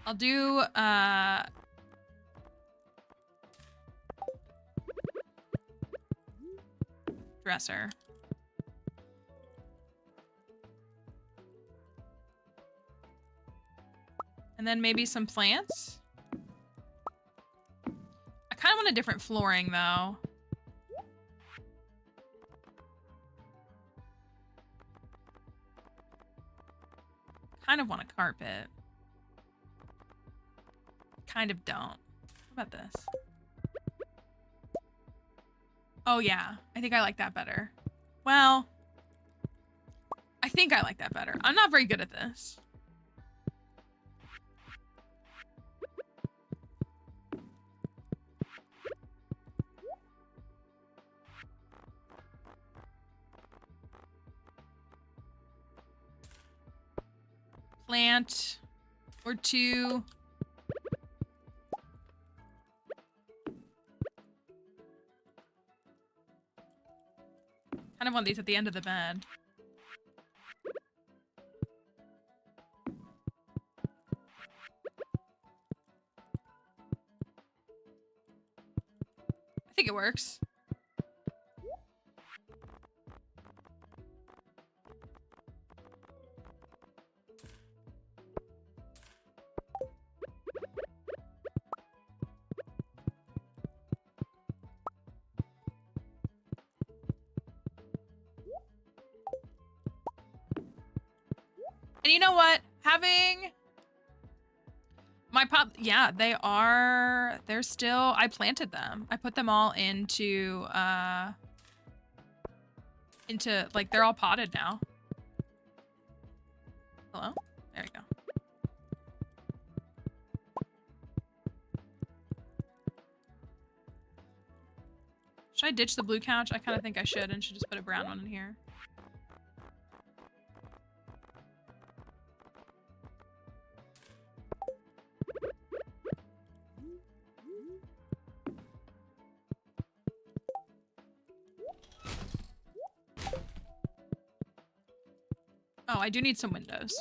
I'll do, dresser. And then maybe some plants. I kind of want a different flooring though. Kind of want a carpet. Kind of don't. What about this? Oh yeah, I think I like that better. Well, I think I like that better. I'm not very good at this. Plant or two. Kind of want these at the end of the bed. I think it works. And you know what? Having my pop, yeah, they're still, I planted them. I put them all into like, they're all potted now. Hello? There we go. Should I ditch the blue couch? I kind of think I should and should just put a brown one in here. Oh, I do need some windows.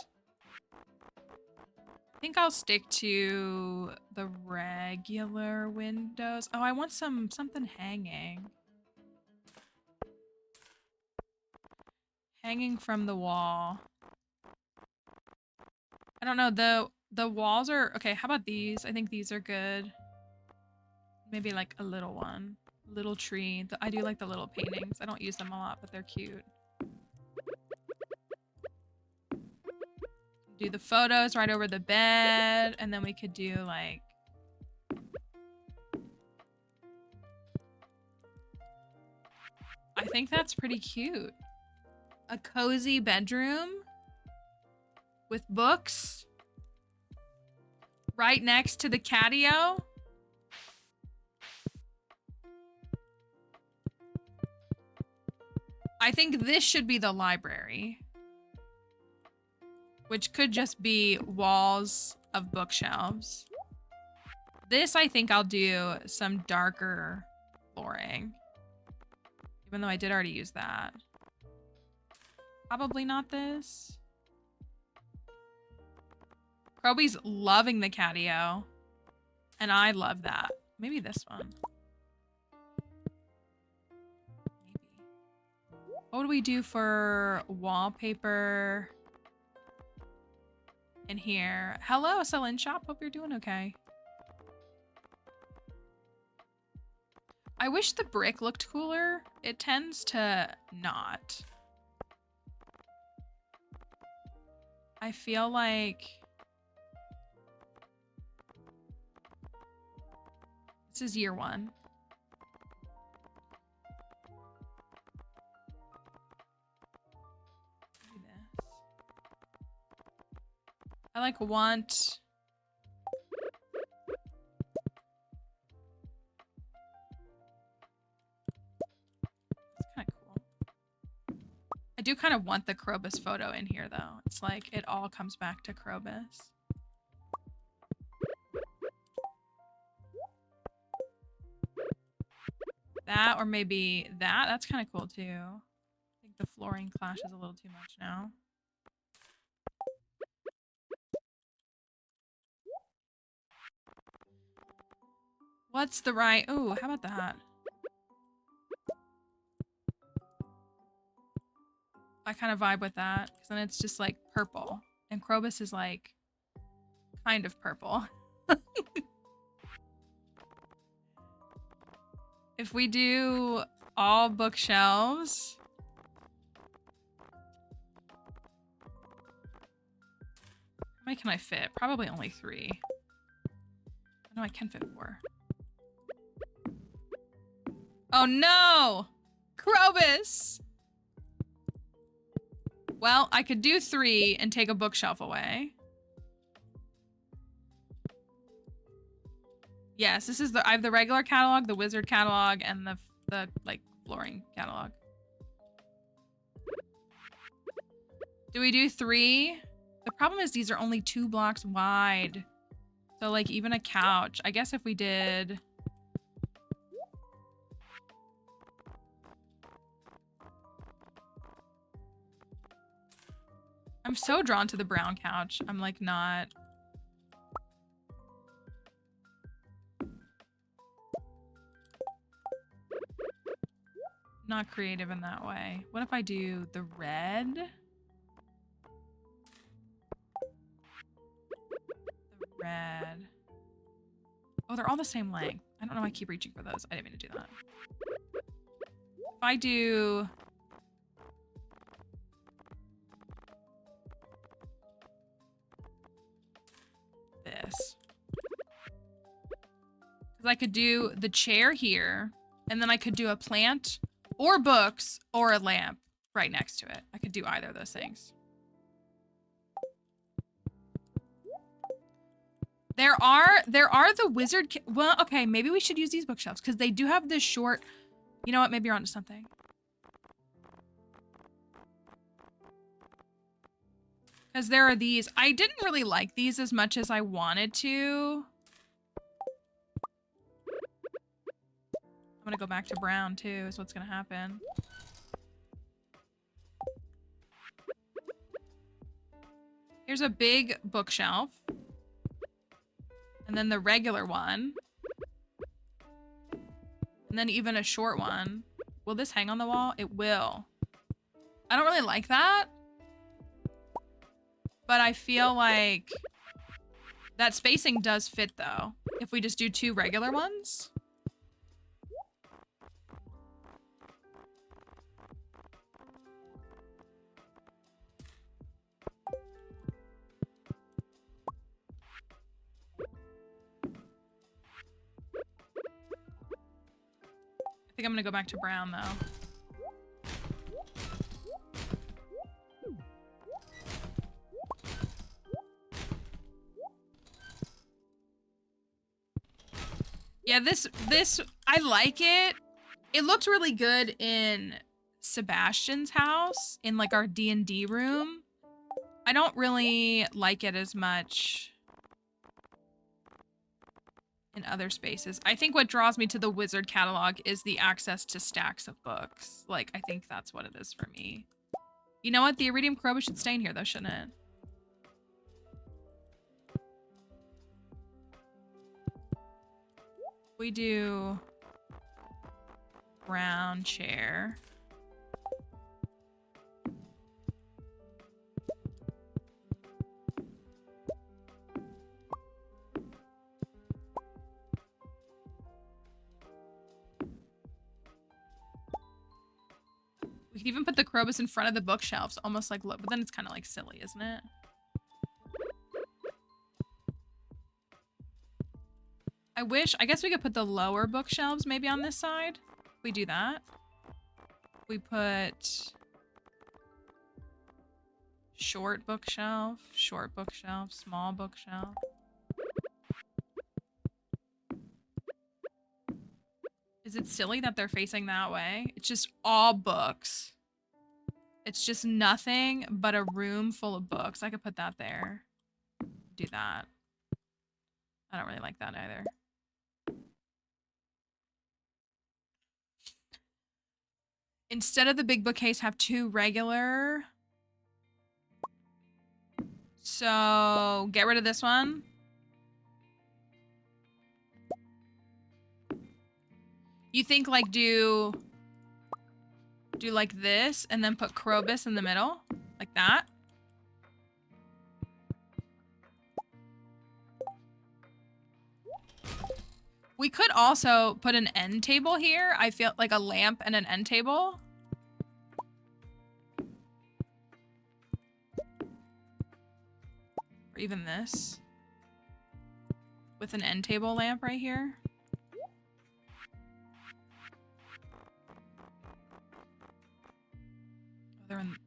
I think I'll stick to the regular windows. Oh, I want something hanging. Hanging from the wall. I don't know, the walls are okay. How about these? I think these are good. Maybe like a little one. Little tree. I do like the little paintings. I don't use them a lot, but they're cute. Do the photos right over the bed, and then we could do like I think that's pretty cute. A cozy bedroom with books right next to the catio. I think this should be the library, which could just be walls of bookshelves. This, I think I'll do some darker flooring, even though I did already use that. Probably not this. Kroby's loving the catio, and I love that. Maybe this one. What would we do for wallpaper in here? Hello, sell-in shop. Hope you're doing okay. I wish the brick looked cooler. It tends to not. I feel like this is year one. I like want. It's kind of cool. I do kind of want the Krobus photo in here though. It's like it all comes back to Krobus. That or maybe that. That's kind of cool too. I think the flooring clashes a little too much now. What's the right? Oh, how about that? I kind of vibe with that because then it's just like purple, and Krobus is like kind of purple. If we do all bookshelves, how many can I fit? Probably only 3. No, I can fit 4. Oh no! Krobus! Well, I could do 3 and take a bookshelf away. Yes, this is I have the regular catalog, the wizard catalog, and the like flooring catalog. Do we do 3? The problem is these are only 2 blocks wide. So like even a couch. I guess if we did I'm so drawn to the brown couch. I'm like not creative in that way. What if I do the red? The red. Oh, they're all the same length. I don't know why I keep reaching for those. I didn't mean to do that. If I do this. Because I could do the chair here, and then I could do a plant or books or a lamp right next to it. I could do either of those things. There are the wizard. Well, okay, maybe we should use these bookshelves because they do have this short. You know what? Maybe you're onto something. Because there are these. I didn't really like these as much as I wanted to. I'm gonna go back to brown too, is what's gonna happen. Here's a big bookshelf. And then the regular one. And then even a short one. Will this hang on the wall? It will. I don't really like that. But I feel like that spacing does fit though. If we just do 2 regular ones. I think I'm gonna go back to brown though. Yeah, this, I like it. It looked really good in Sebastian's house, in like our D&D room. I don't really like it as much in other spaces. I think what draws me to the Wizard catalog is the access to stacks of books. Like, I think that's what it is for me. You know what? The Iridium Crowbar should stay in here though, shouldn't it? We do brown chair. We could even put the Krobus in front of the bookshelves, almost like, look, but then it's kind of like silly, isn't it? I guess we could put the lower bookshelves maybe on this side. If we do that. We put short bookshelf, small bookshelf. Is it silly that they're facing that way? It's just all books. It's just nothing but a room full of books. I could put that there. Do that. I don't really like that either. Instead of the big bookcase, have 2 regular. So get rid of this one. You think like do like this and then put Krobus in the middle? Like that? We could also put an end table here. I feel like a lamp and an end table. Or even this. With an end table lamp right here.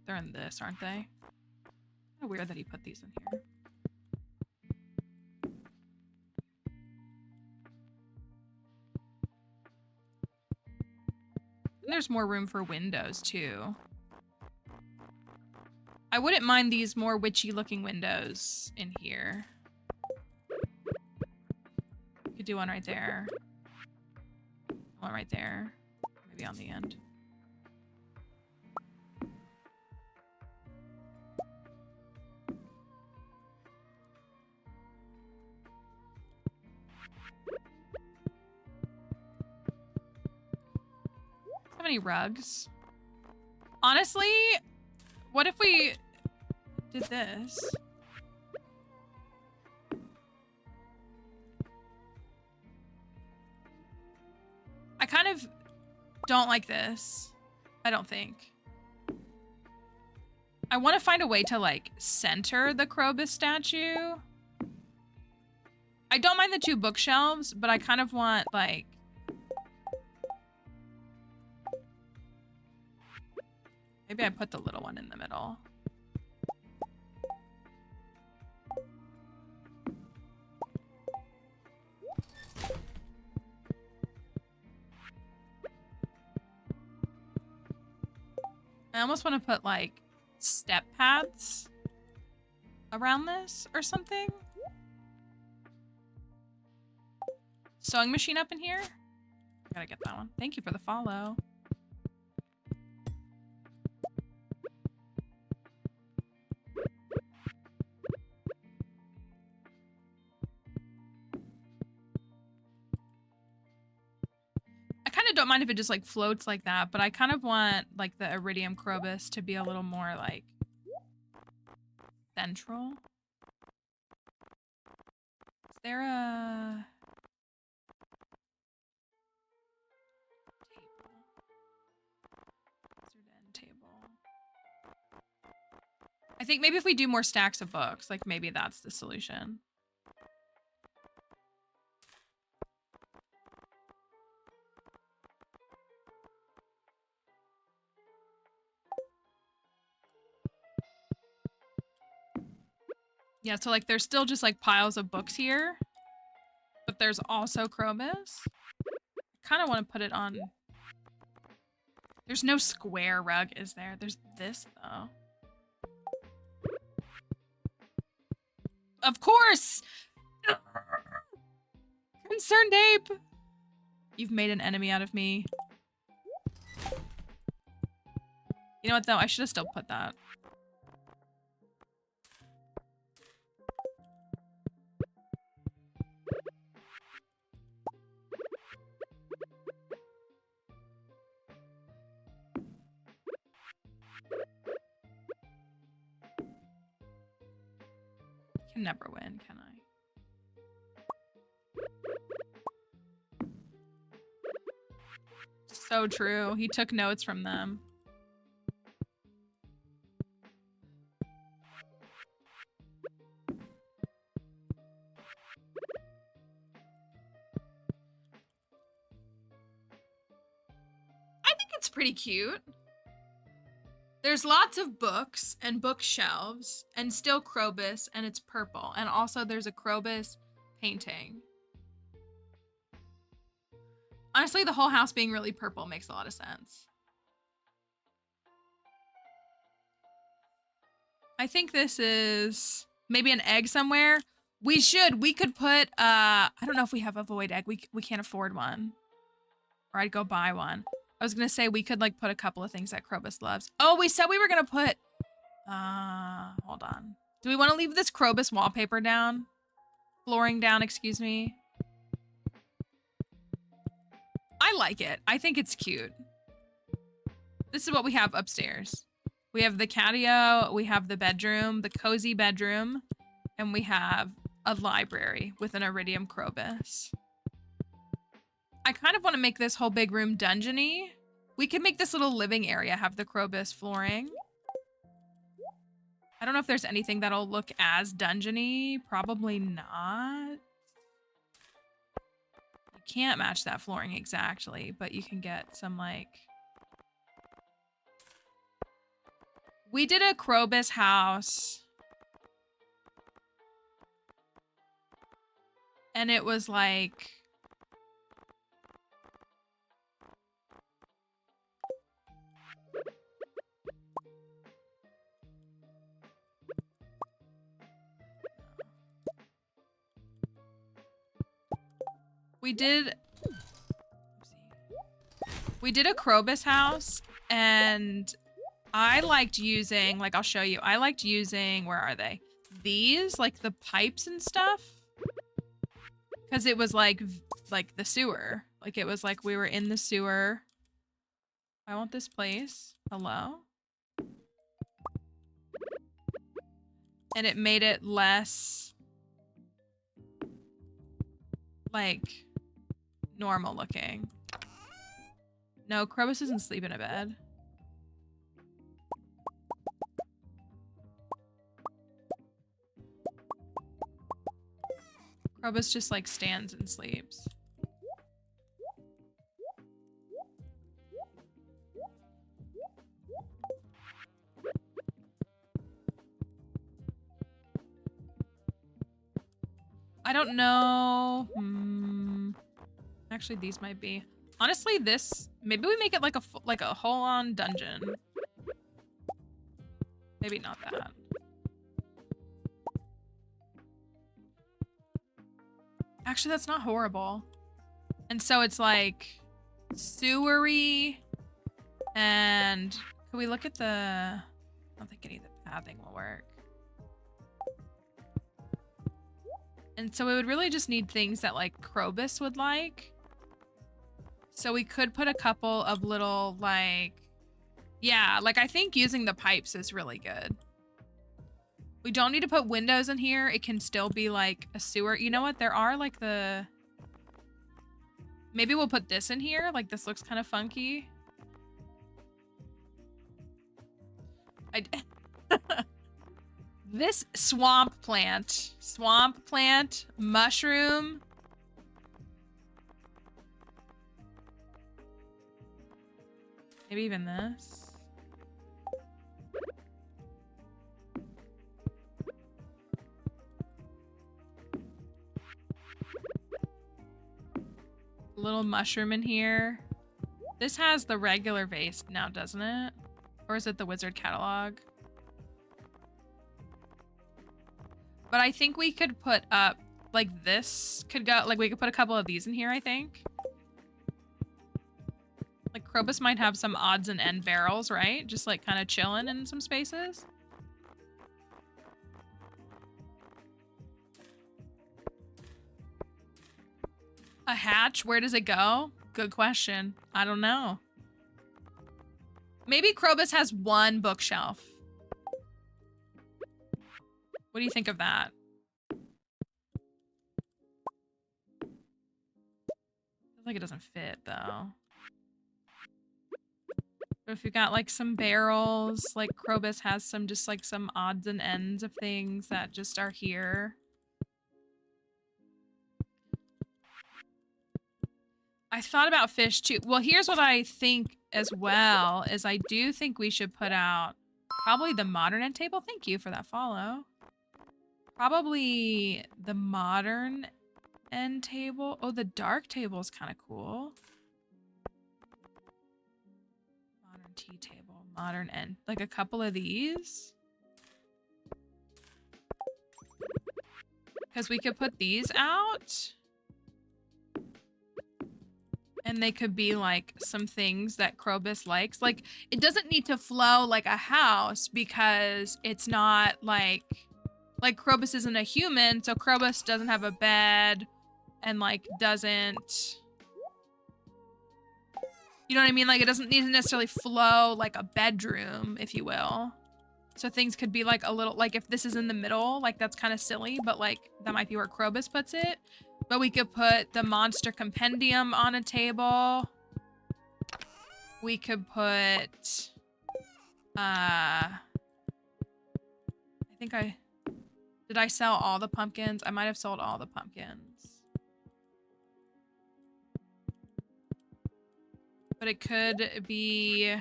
They're in this, aren't they? Kind of weird that he put these in here. And there's more room for windows too. I wouldn't mind these more witchy looking windows in here. You could do one right there. One right there. Maybe on the end. Have any rugs? Honestly, what if we did this? I kind of don't like this. I don't think. I want to find a way to like center the Krobus statue. I don't mind the 2 bookshelves, but I kind of want like maybe I put the little one in the middle. I almost want to put like step paths around this or something. Sewing machine up in here. Gotta get that one. Thank you for the follow. don't mind if it just like floats like that, but I kind of want like the iridium Krobus to be a little more like central. Is there a table? I think maybe if we do more stacks of books, like maybe that's the solution. Yeah, so like there's still just like piles of books here, but there's also Krobus. I kind of want to put it on. There's no square rug, is there? There's this though. Of course! Concerned ape! You've made an enemy out of me. You know what though? I should have still put that. Can never win, can I? So true. He took notes from them. I think it's pretty cute. There's lots of books and bookshelves and still Krobus, and it's purple. And also there's a Krobus painting. Honestly, the whole house being really purple makes a lot of sense. I think this is maybe an egg somewhere. We could put, I don't know if we have a void egg. We can't afford one. Or I'd go buy one. I was gonna say we could like put a couple of things that Krobus loves. Oh, we said we were gonna put, hold on. Do we want to leave this Krobus wallpaper down? Flooring down, excuse me. I like it. I think it's cute. This is what we have upstairs. We have the catio, we have the bedroom, the cozy bedroom, and we have a library with an iridium Krobus. I kind of want to make this whole big room dungeony. We could make this little living area have the Krobus flooring. I don't know if there's anything that'll look as dungeony. Probably not. You can't match that flooring exactly, but you can get some like... We did a Krobus house. And it was like... We did a Krobus house, and I liked using, like, I'll show you. I liked using, where are they? These, like the pipes and stuff. Because it was like the sewer. Like it was like we were in the sewer. I want this place. Hello? And it made it less like normal looking. No, Krobus doesn't sleep in a bed. Krobus just like stands and sleeps. I don't know. Actually, these might be. Honestly, this, maybe we make it like a whole-on dungeon. Maybe not that. Actually, that's not horrible. And so it's like sewery, and can we look at the, I don't think any of the pathing will work. And so we would really just need things that like Krobus would like. So we could put a couple of little, like, yeah, like I think using the pipes is really good. We don't need to put windows in here. It can still be like a sewer. You know what? There are like the... Maybe we'll put this in here. Like this looks kind of funky. This swamp plant, mushroom. Maybe even this. Little mushroom in here. This has the regular vase now, doesn't it? Or is it the wizard catalog? But I think we could put up, like this could go, like we could put a couple of these in here, I think. Like Krobus might have some odds and end barrels, right? Just like kind of chilling in some spaces. A hatch, where does it go? Good question. I don't know. Maybe Krobus has one bookshelf. What do you think of that? Feels like it doesn't fit though. But if you got like some barrels, like Krobus has some just like some odds and ends of things that just are here. I thought about fish too. Well, here's what I think as well, is I do think we should put out probably the modern end table. Thank you for that follow. Probably the modern end table. Oh, the dark table is kind of cool. Modern tea table, modern end. Like a couple of these. Because we could put these out. And they could be like some things that Krobus likes. Like it doesn't need to flow like a house because it's not like Krobus isn't a human. So Krobus doesn't have a bed and like doesn't, you know what I mean? Like it doesn't need to necessarily flow like a bedroom, if you will. So things could be like a little, like if this is in the middle, like that's kind of silly, but like that might be where Krobus puts it. But we could put the monster compendium on a table. We could put, I think did I sell all the pumpkins? I might have sold all the pumpkins. But it could be,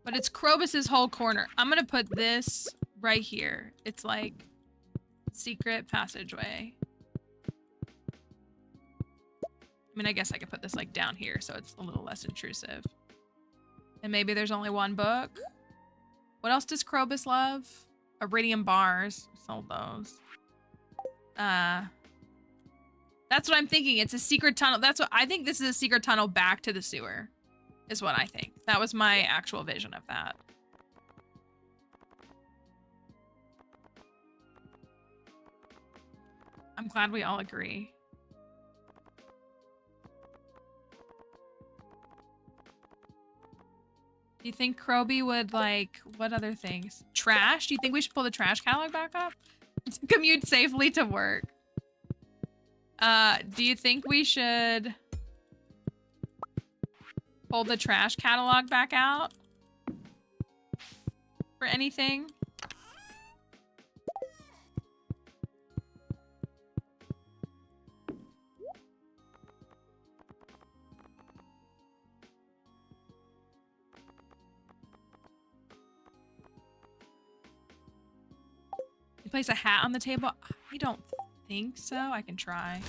but it's Krobus's whole corner. I'm gonna put this right here. It's like secret passageway. I mean, I guess I could put this like down here so it's a little less intrusive. And maybe there's only one book. What else does Krobus love? Iridium bars. Sold those. That's what I'm thinking. It's a secret tunnel. That's what I think. This is a secret tunnel back to the sewer is what I think. That was my actual vision of that. I'm glad we all agree. Do you think Kroby would like, what other things? Trash? Do you think we should pull the trash catalog back up? To commute safely to work. Do you think we should pull the trash catalog back out? For anything? Place a hat on the table? I don't think so. I can try.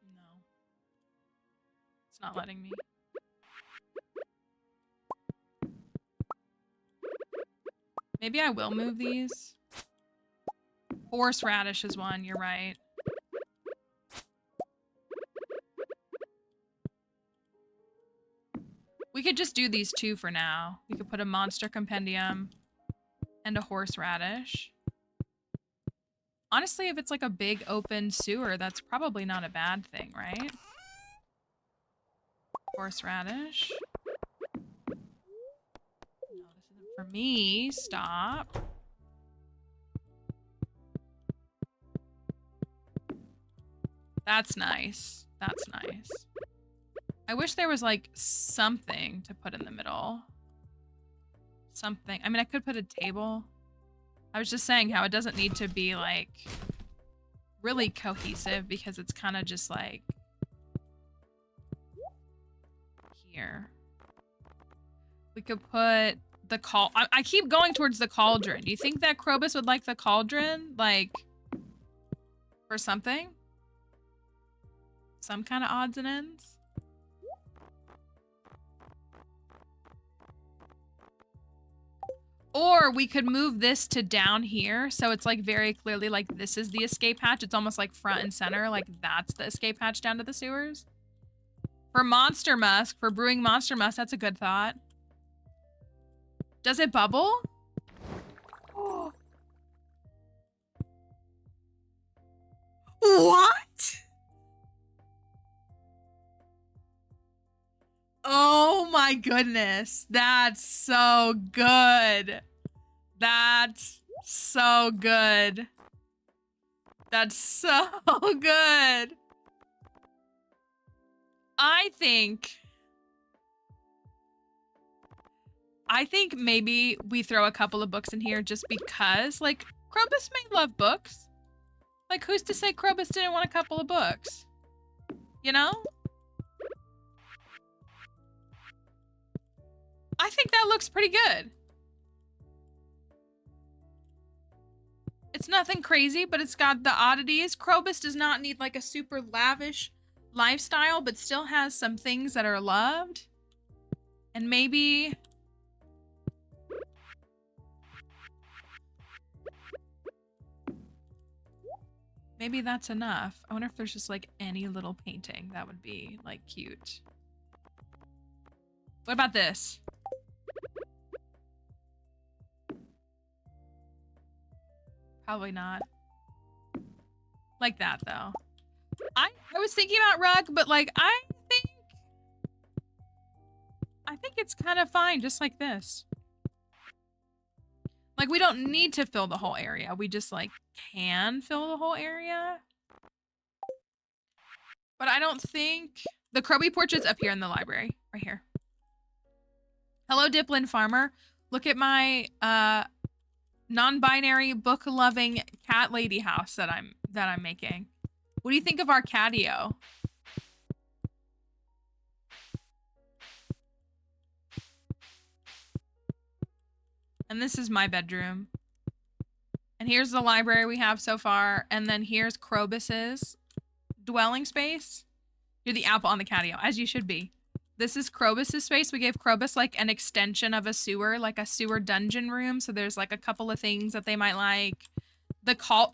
No. It's not letting me. Maybe I will move these. Horseradish is one, you're right. We could just do these two for now. We could put a monster compendium and a horseradish. Honestly, if it's like a big open sewer, that's probably not a bad thing, right? Horseradish. No, this isn't for me. Stop. That's nice. That's nice. I wish there was like something to put in the middle. Something. I mean, I could put a table. I was just saying how it doesn't need to be like really cohesive because it's kind of just like here. We could put the I keep going towards the cauldron. Do you think that Krobus would like the cauldron? Like for something? Some kind of odds and ends? Or we could move this to down here. So it's like very clearly like this is the escape hatch. It's almost like front and center. Like that's the escape hatch down to the sewers. For Monster Musk, for brewing Monster Musk, that's a good thought. Does it bubble? Oh. What? Oh my goodness. That's so good. That's so good. That's so good. I think maybe we throw a couple of books in here just because, like, Krobus may love books. Like, who's to say Krobus didn't want a couple of books? You know? I think that looks pretty good. It's nothing crazy, but it's got the oddities. Krobus does not need like a super lavish lifestyle, but still has some things that are loved. And maybe... maybe that's enough. I wonder if there's just like any little painting that would be like cute. What about this? Probably not. Like that though. I was thinking about rug, but like I think it's kind of fine just like this. Like we don't need to fill the whole area. We just like can fill the whole area. But I don't think the Croby portrait's up here in the library, right here. Hello, Diplin Farmer. Look at my non-binary book-loving cat lady house that I'm making. What do you think of our catio? And this is my bedroom. And here's the library we have so far. And then here's Krobus's dwelling space. You're the apple on the catio, as you should be. This is Krobus's space. We gave Krobus like an extension of a sewer, like a sewer dungeon room. So there's like a couple of things that they might like.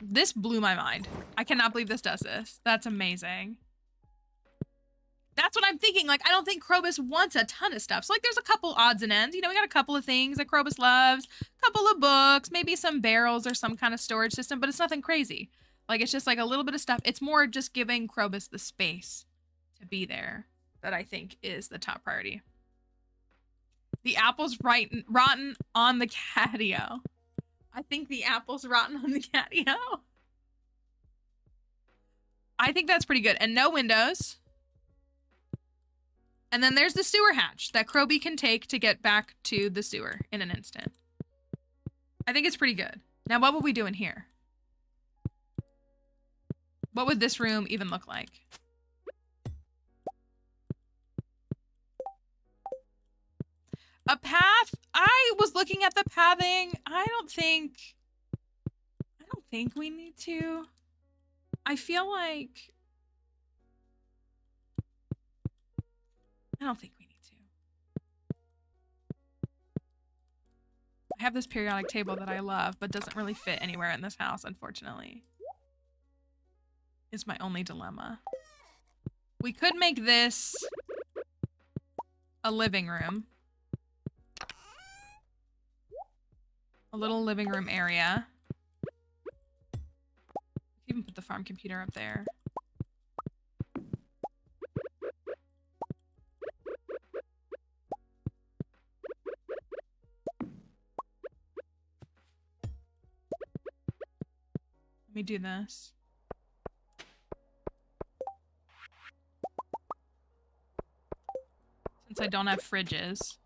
This blew my mind. I cannot believe this does this. That's amazing. That's what I'm thinking. Like, I don't think Krobus wants a ton of stuff. So like there's a couple odds and ends. You know, we got a couple of things that Krobus loves, a couple of books, maybe some barrels or some kind of storage system, but it's nothing crazy. Like it's just like a little bit of stuff. It's more just giving Krobus the space to be there. That I think is the top priority. The apple's rotten on the catio. I think the apple's rotten on the catio. I think that's pretty good. And no windows. And then there's the sewer hatch that Croby can take to get back to the sewer in an instant. I think it's pretty good. Now, what would we do in here? What would this room even look like? A path? I was looking at the pathing. I don't think we need to. I feel like I don't think we need to. I have this periodic table that I love, but doesn't really fit anywhere in this house, unfortunately. It's my only dilemma. We could make this a living room. A little living room area. Even put the farm computer up there. Let me do this. Since I don't have fridges.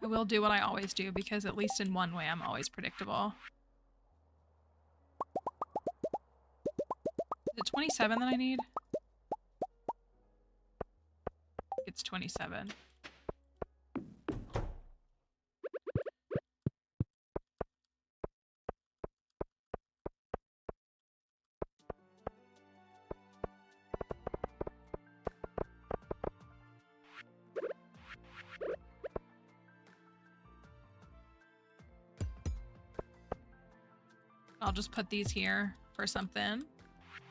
I will do what I always do because at least in one way I'm always predictable. Is it 27 that I need? I think it's 27. I'll just put these here for something.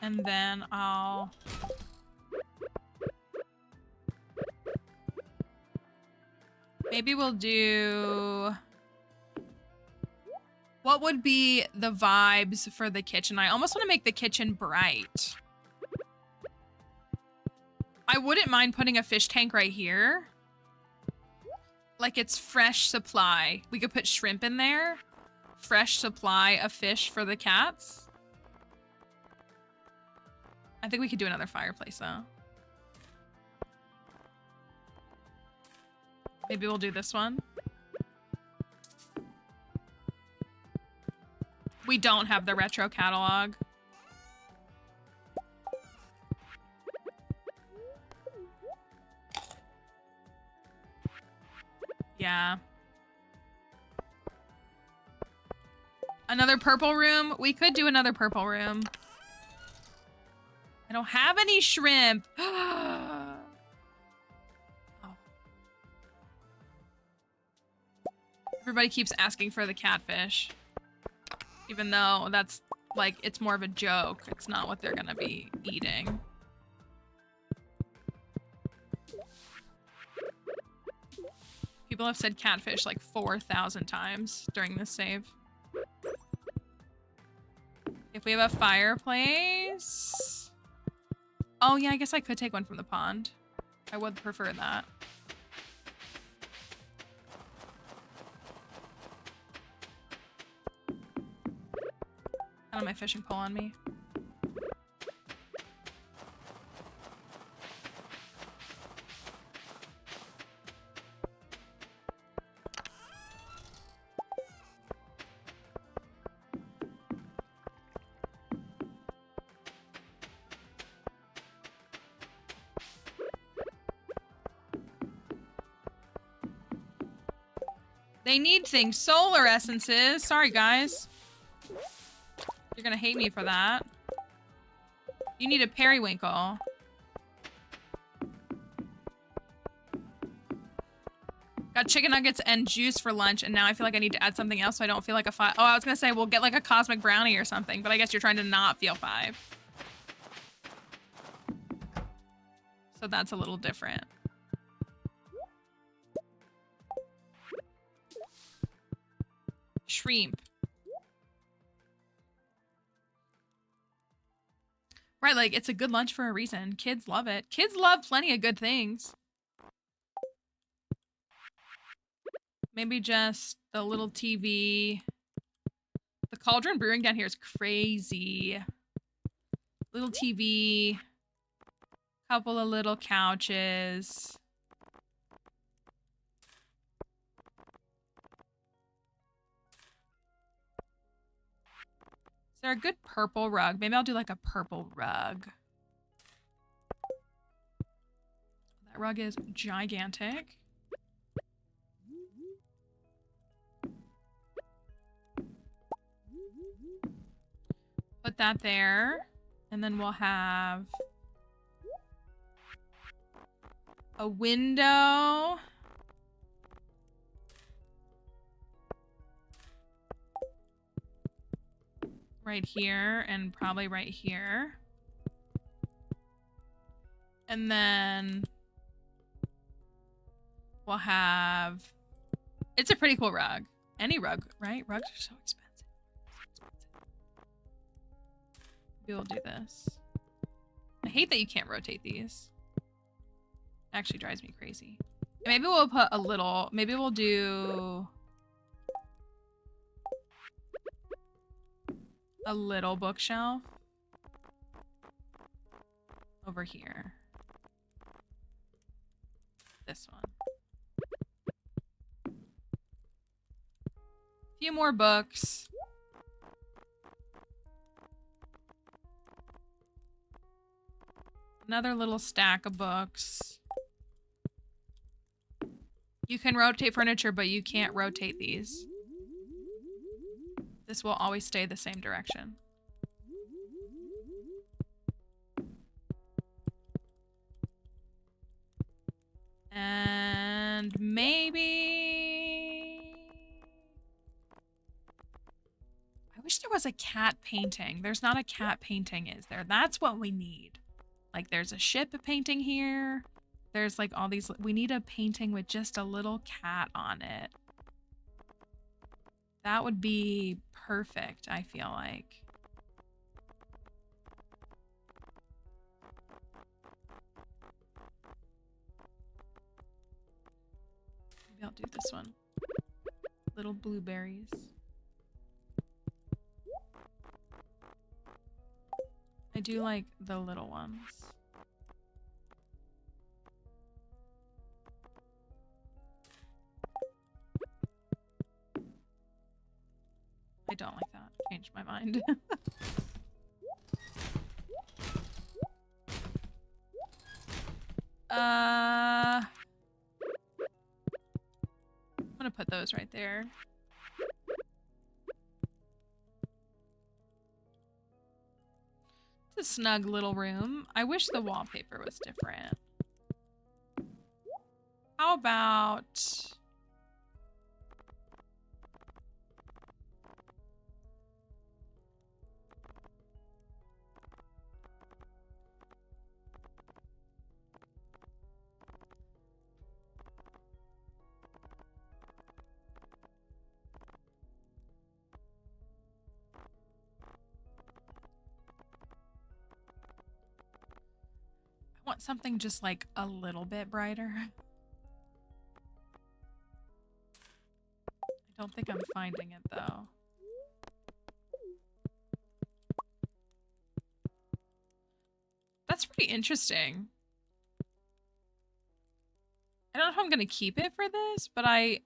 And then I'll... Maybe we'll do... What would be the vibes for the kitchen? I almost want to make the kitchen bright. I wouldn't mind putting a fish tank right here. Like it's fresh supply. We could put shrimp in there. Fresh supply of fish for the cats. I think we could do another fireplace though. Maybe we'll do this one. We don't have the retro catalog. Yeah. Another purple room? We could do another purple room. I don't have any shrimp. Oh. Everybody keeps asking for the catfish. Even though that's, like, it's more of a joke. It's not what they're gonna be eating. People have said catfish like 4,000 times during this save. If we have a fireplace... Oh yeah, I guess I could take one from the pond. I would prefer that. I don't have my fishing pole on me. They need things. Solar essences. Sorry, guys. You're gonna hate me for that. You need a periwinkle. Got chicken nuggets and juice for lunch, and now I feel like I need to add something else so I don't feel like a 5. Oh, I was gonna say we'll get like a cosmic brownie or something, but I guess you're trying to not feel 5. So that's a little different. Shrimp. Right, like, it's a good lunch for a reason. Kids love it. Kids love plenty of good things. Maybe just the little TV. The Cauldron Brewing down here is crazy. Little TV. Couple of little couches. Is there a good purple rug? Maybe I'll do like a purple rug. That rug is gigantic. Put that there. And then we'll have a window. Right here and probably right here. And then we'll have... It's a pretty cool rug. Any rug, right? Rugs are so expensive. Maybe we'll do this. I hate that you can't rotate these. It actually drives me crazy. And maybe we'll put a little... Maybe we'll do... a little bookshelf over here. This one. A few more books. Another little stack of books. You can rotate furniture, but you can't rotate these. This will always stay the same direction. And maybe... I wish there was a cat painting. There's not a cat painting, is there? That's what we need. Like, there's a ship painting here. There's like all these... We need a painting with just a little cat on it. That would be perfect, I feel like. Maybe I'll do this one. Little blueberries. I do like the little ones. I don't like that. Changed my mind. I'm gonna put those right there. It's a snug little room. I wish the wallpaper was different. How about... I want something just like a little bit brighter. I don't think I'm finding it though. That's pretty interesting. I don't know if I'm gonna keep it for this, but I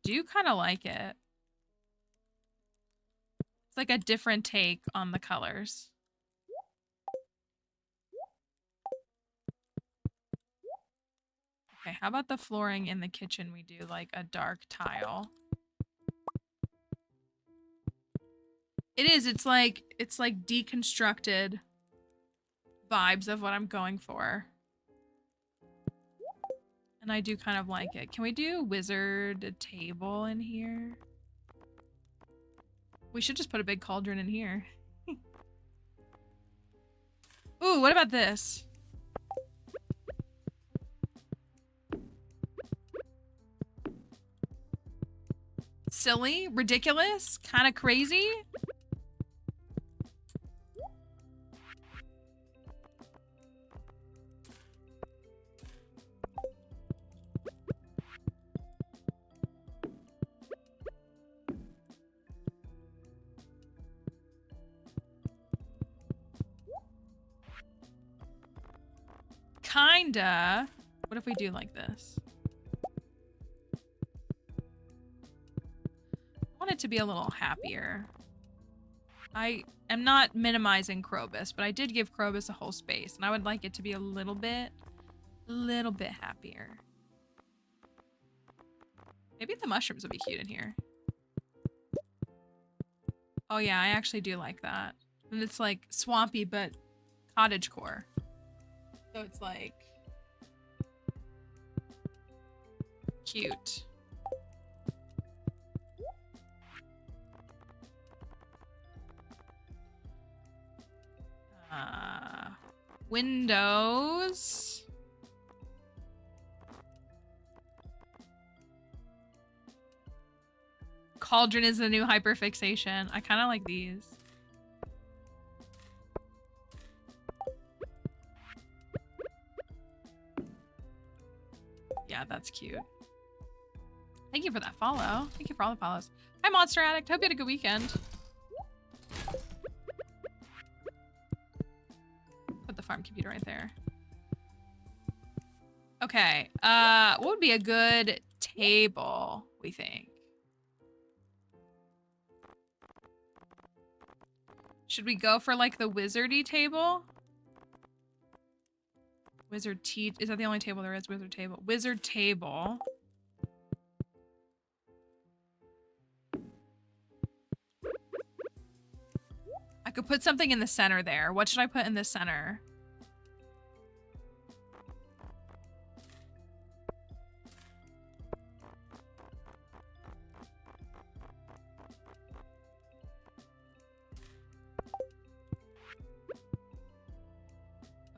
do kind of like it. It's like a different take on the colors. Okay, how about the flooring in the kitchen? We do like a dark tile. It's like deconstructed vibes of what I'm going for. And I do kind of like it. Can we do wizard table in here? We should just put a big cauldron in here. Ooh, what about this? Silly, ridiculous, kind of crazy. Kinda. What if we do like this? I want it to be a little happier. I am not minimizing Krobus, but I did give Krobus a whole space, and I would like it to be a little bit happier. Maybe the mushrooms would be cute in here. Oh yeah, I actually do like that. And it's like swampy, but cottagecore. So it's like cute. Windows. Cauldron is the new hyperfixation. I kind of like these. Yeah, that's cute. Thank you for that follow. Thank you for all the follows. Hi, Monster Addict. Hope you had a good weekend. Put the farm computer right there. Okay. What would be a good table, we think? Should we go for like the wizardy table? Wizard tea. Is that the only table there is? Wizard table. Wizard table. I could put something in the center there. What should I put in the center?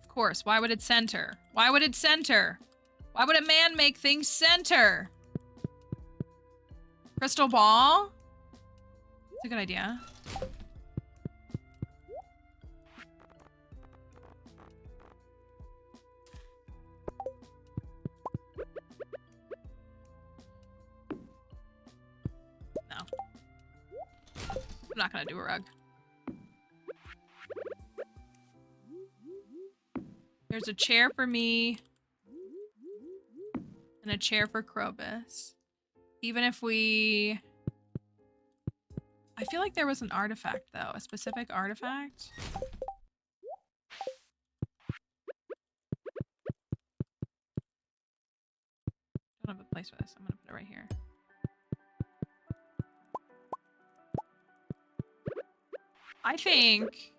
Of course. Why would it center? Why would it center? Why would a man make things center? Crystal ball? That's a good idea. No. I'm not gonna do a rug. There's a chair for me. And a chair for Krobus. Even if we... I feel like there was an artifact, though. A specific artifact. Don't have a place for this. I'm gonna put it right here. I think...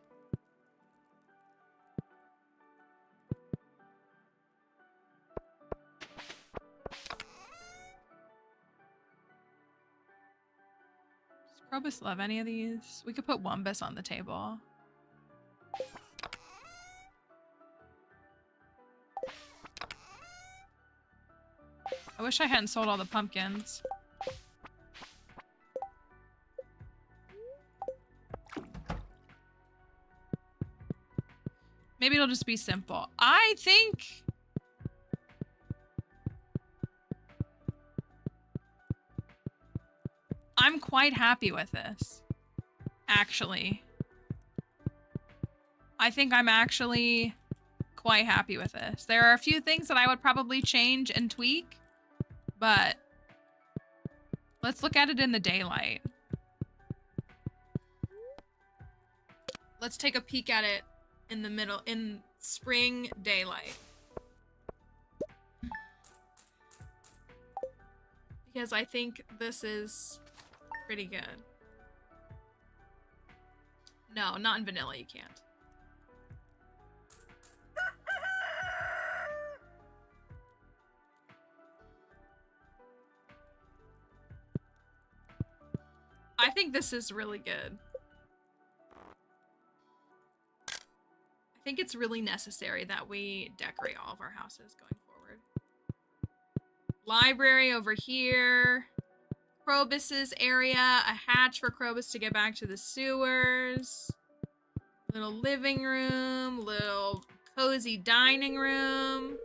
Krobus love any of these? We could put Wumbus on the table. I wish I hadn't sold all the pumpkins. Maybe it'll just be simple. I think... I'm quite happy with this, actually. I think I'm actually quite happy with this. There are a few things that I would probably change and tweak, but let's look at it in the daylight. Let's take a peek at it in the middle, in spring daylight. Because I think this is... pretty good. No, not in vanilla, you can't. I think this is really good. I think it's really necessary that we decorate all of our houses going forward. Library over here. Krobus's area, a hatch for Krobus to get back to the sewers. Little living room, little cozy dining room.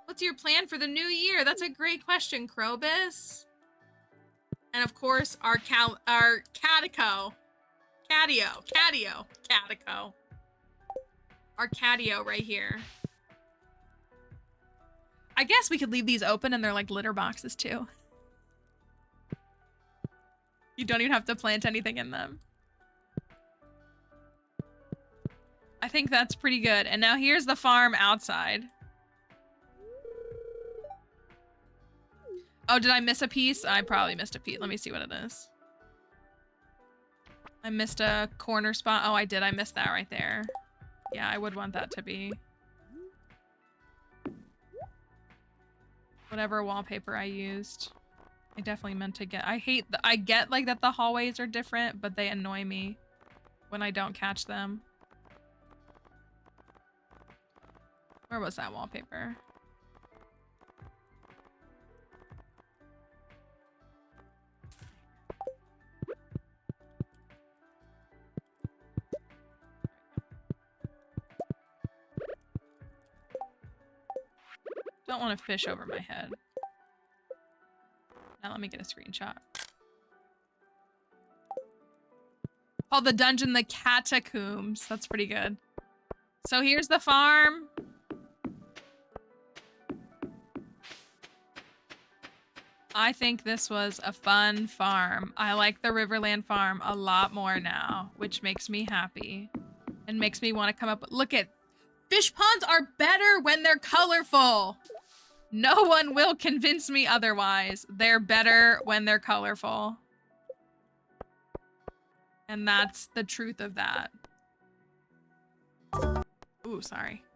What's your plan for the new year? That's a great question, Krobus. And of course, our catio. Our catio right here. I guess we could leave these open and they're like litter boxes too. You don't even have to plant anything in them. I think that's pretty good. And now here's the farm outside. Oh, did I miss a piece? I probably missed a piece. Let me see what it is. I missed a corner spot. Oh, I did. I missed that right there. Yeah, I would want that to be whatever wallpaper I used. I definitely meant to get... I get like that the hallways are different, but they annoy me when I don't catch them. Where was that wallpaper? Don't want to fish over my head. Now let me get a screenshot. Called the dungeon the Catacombs. That's pretty good. So here's the farm. I think this was a fun farm. I like the Riverland farm a lot more now, which makes me happy and makes me want to come up. Look at fish ponds are better when they're colorful. No one will convince me otherwise. They're better when they're colorful. And that's the truth of that. Ooh, sorry.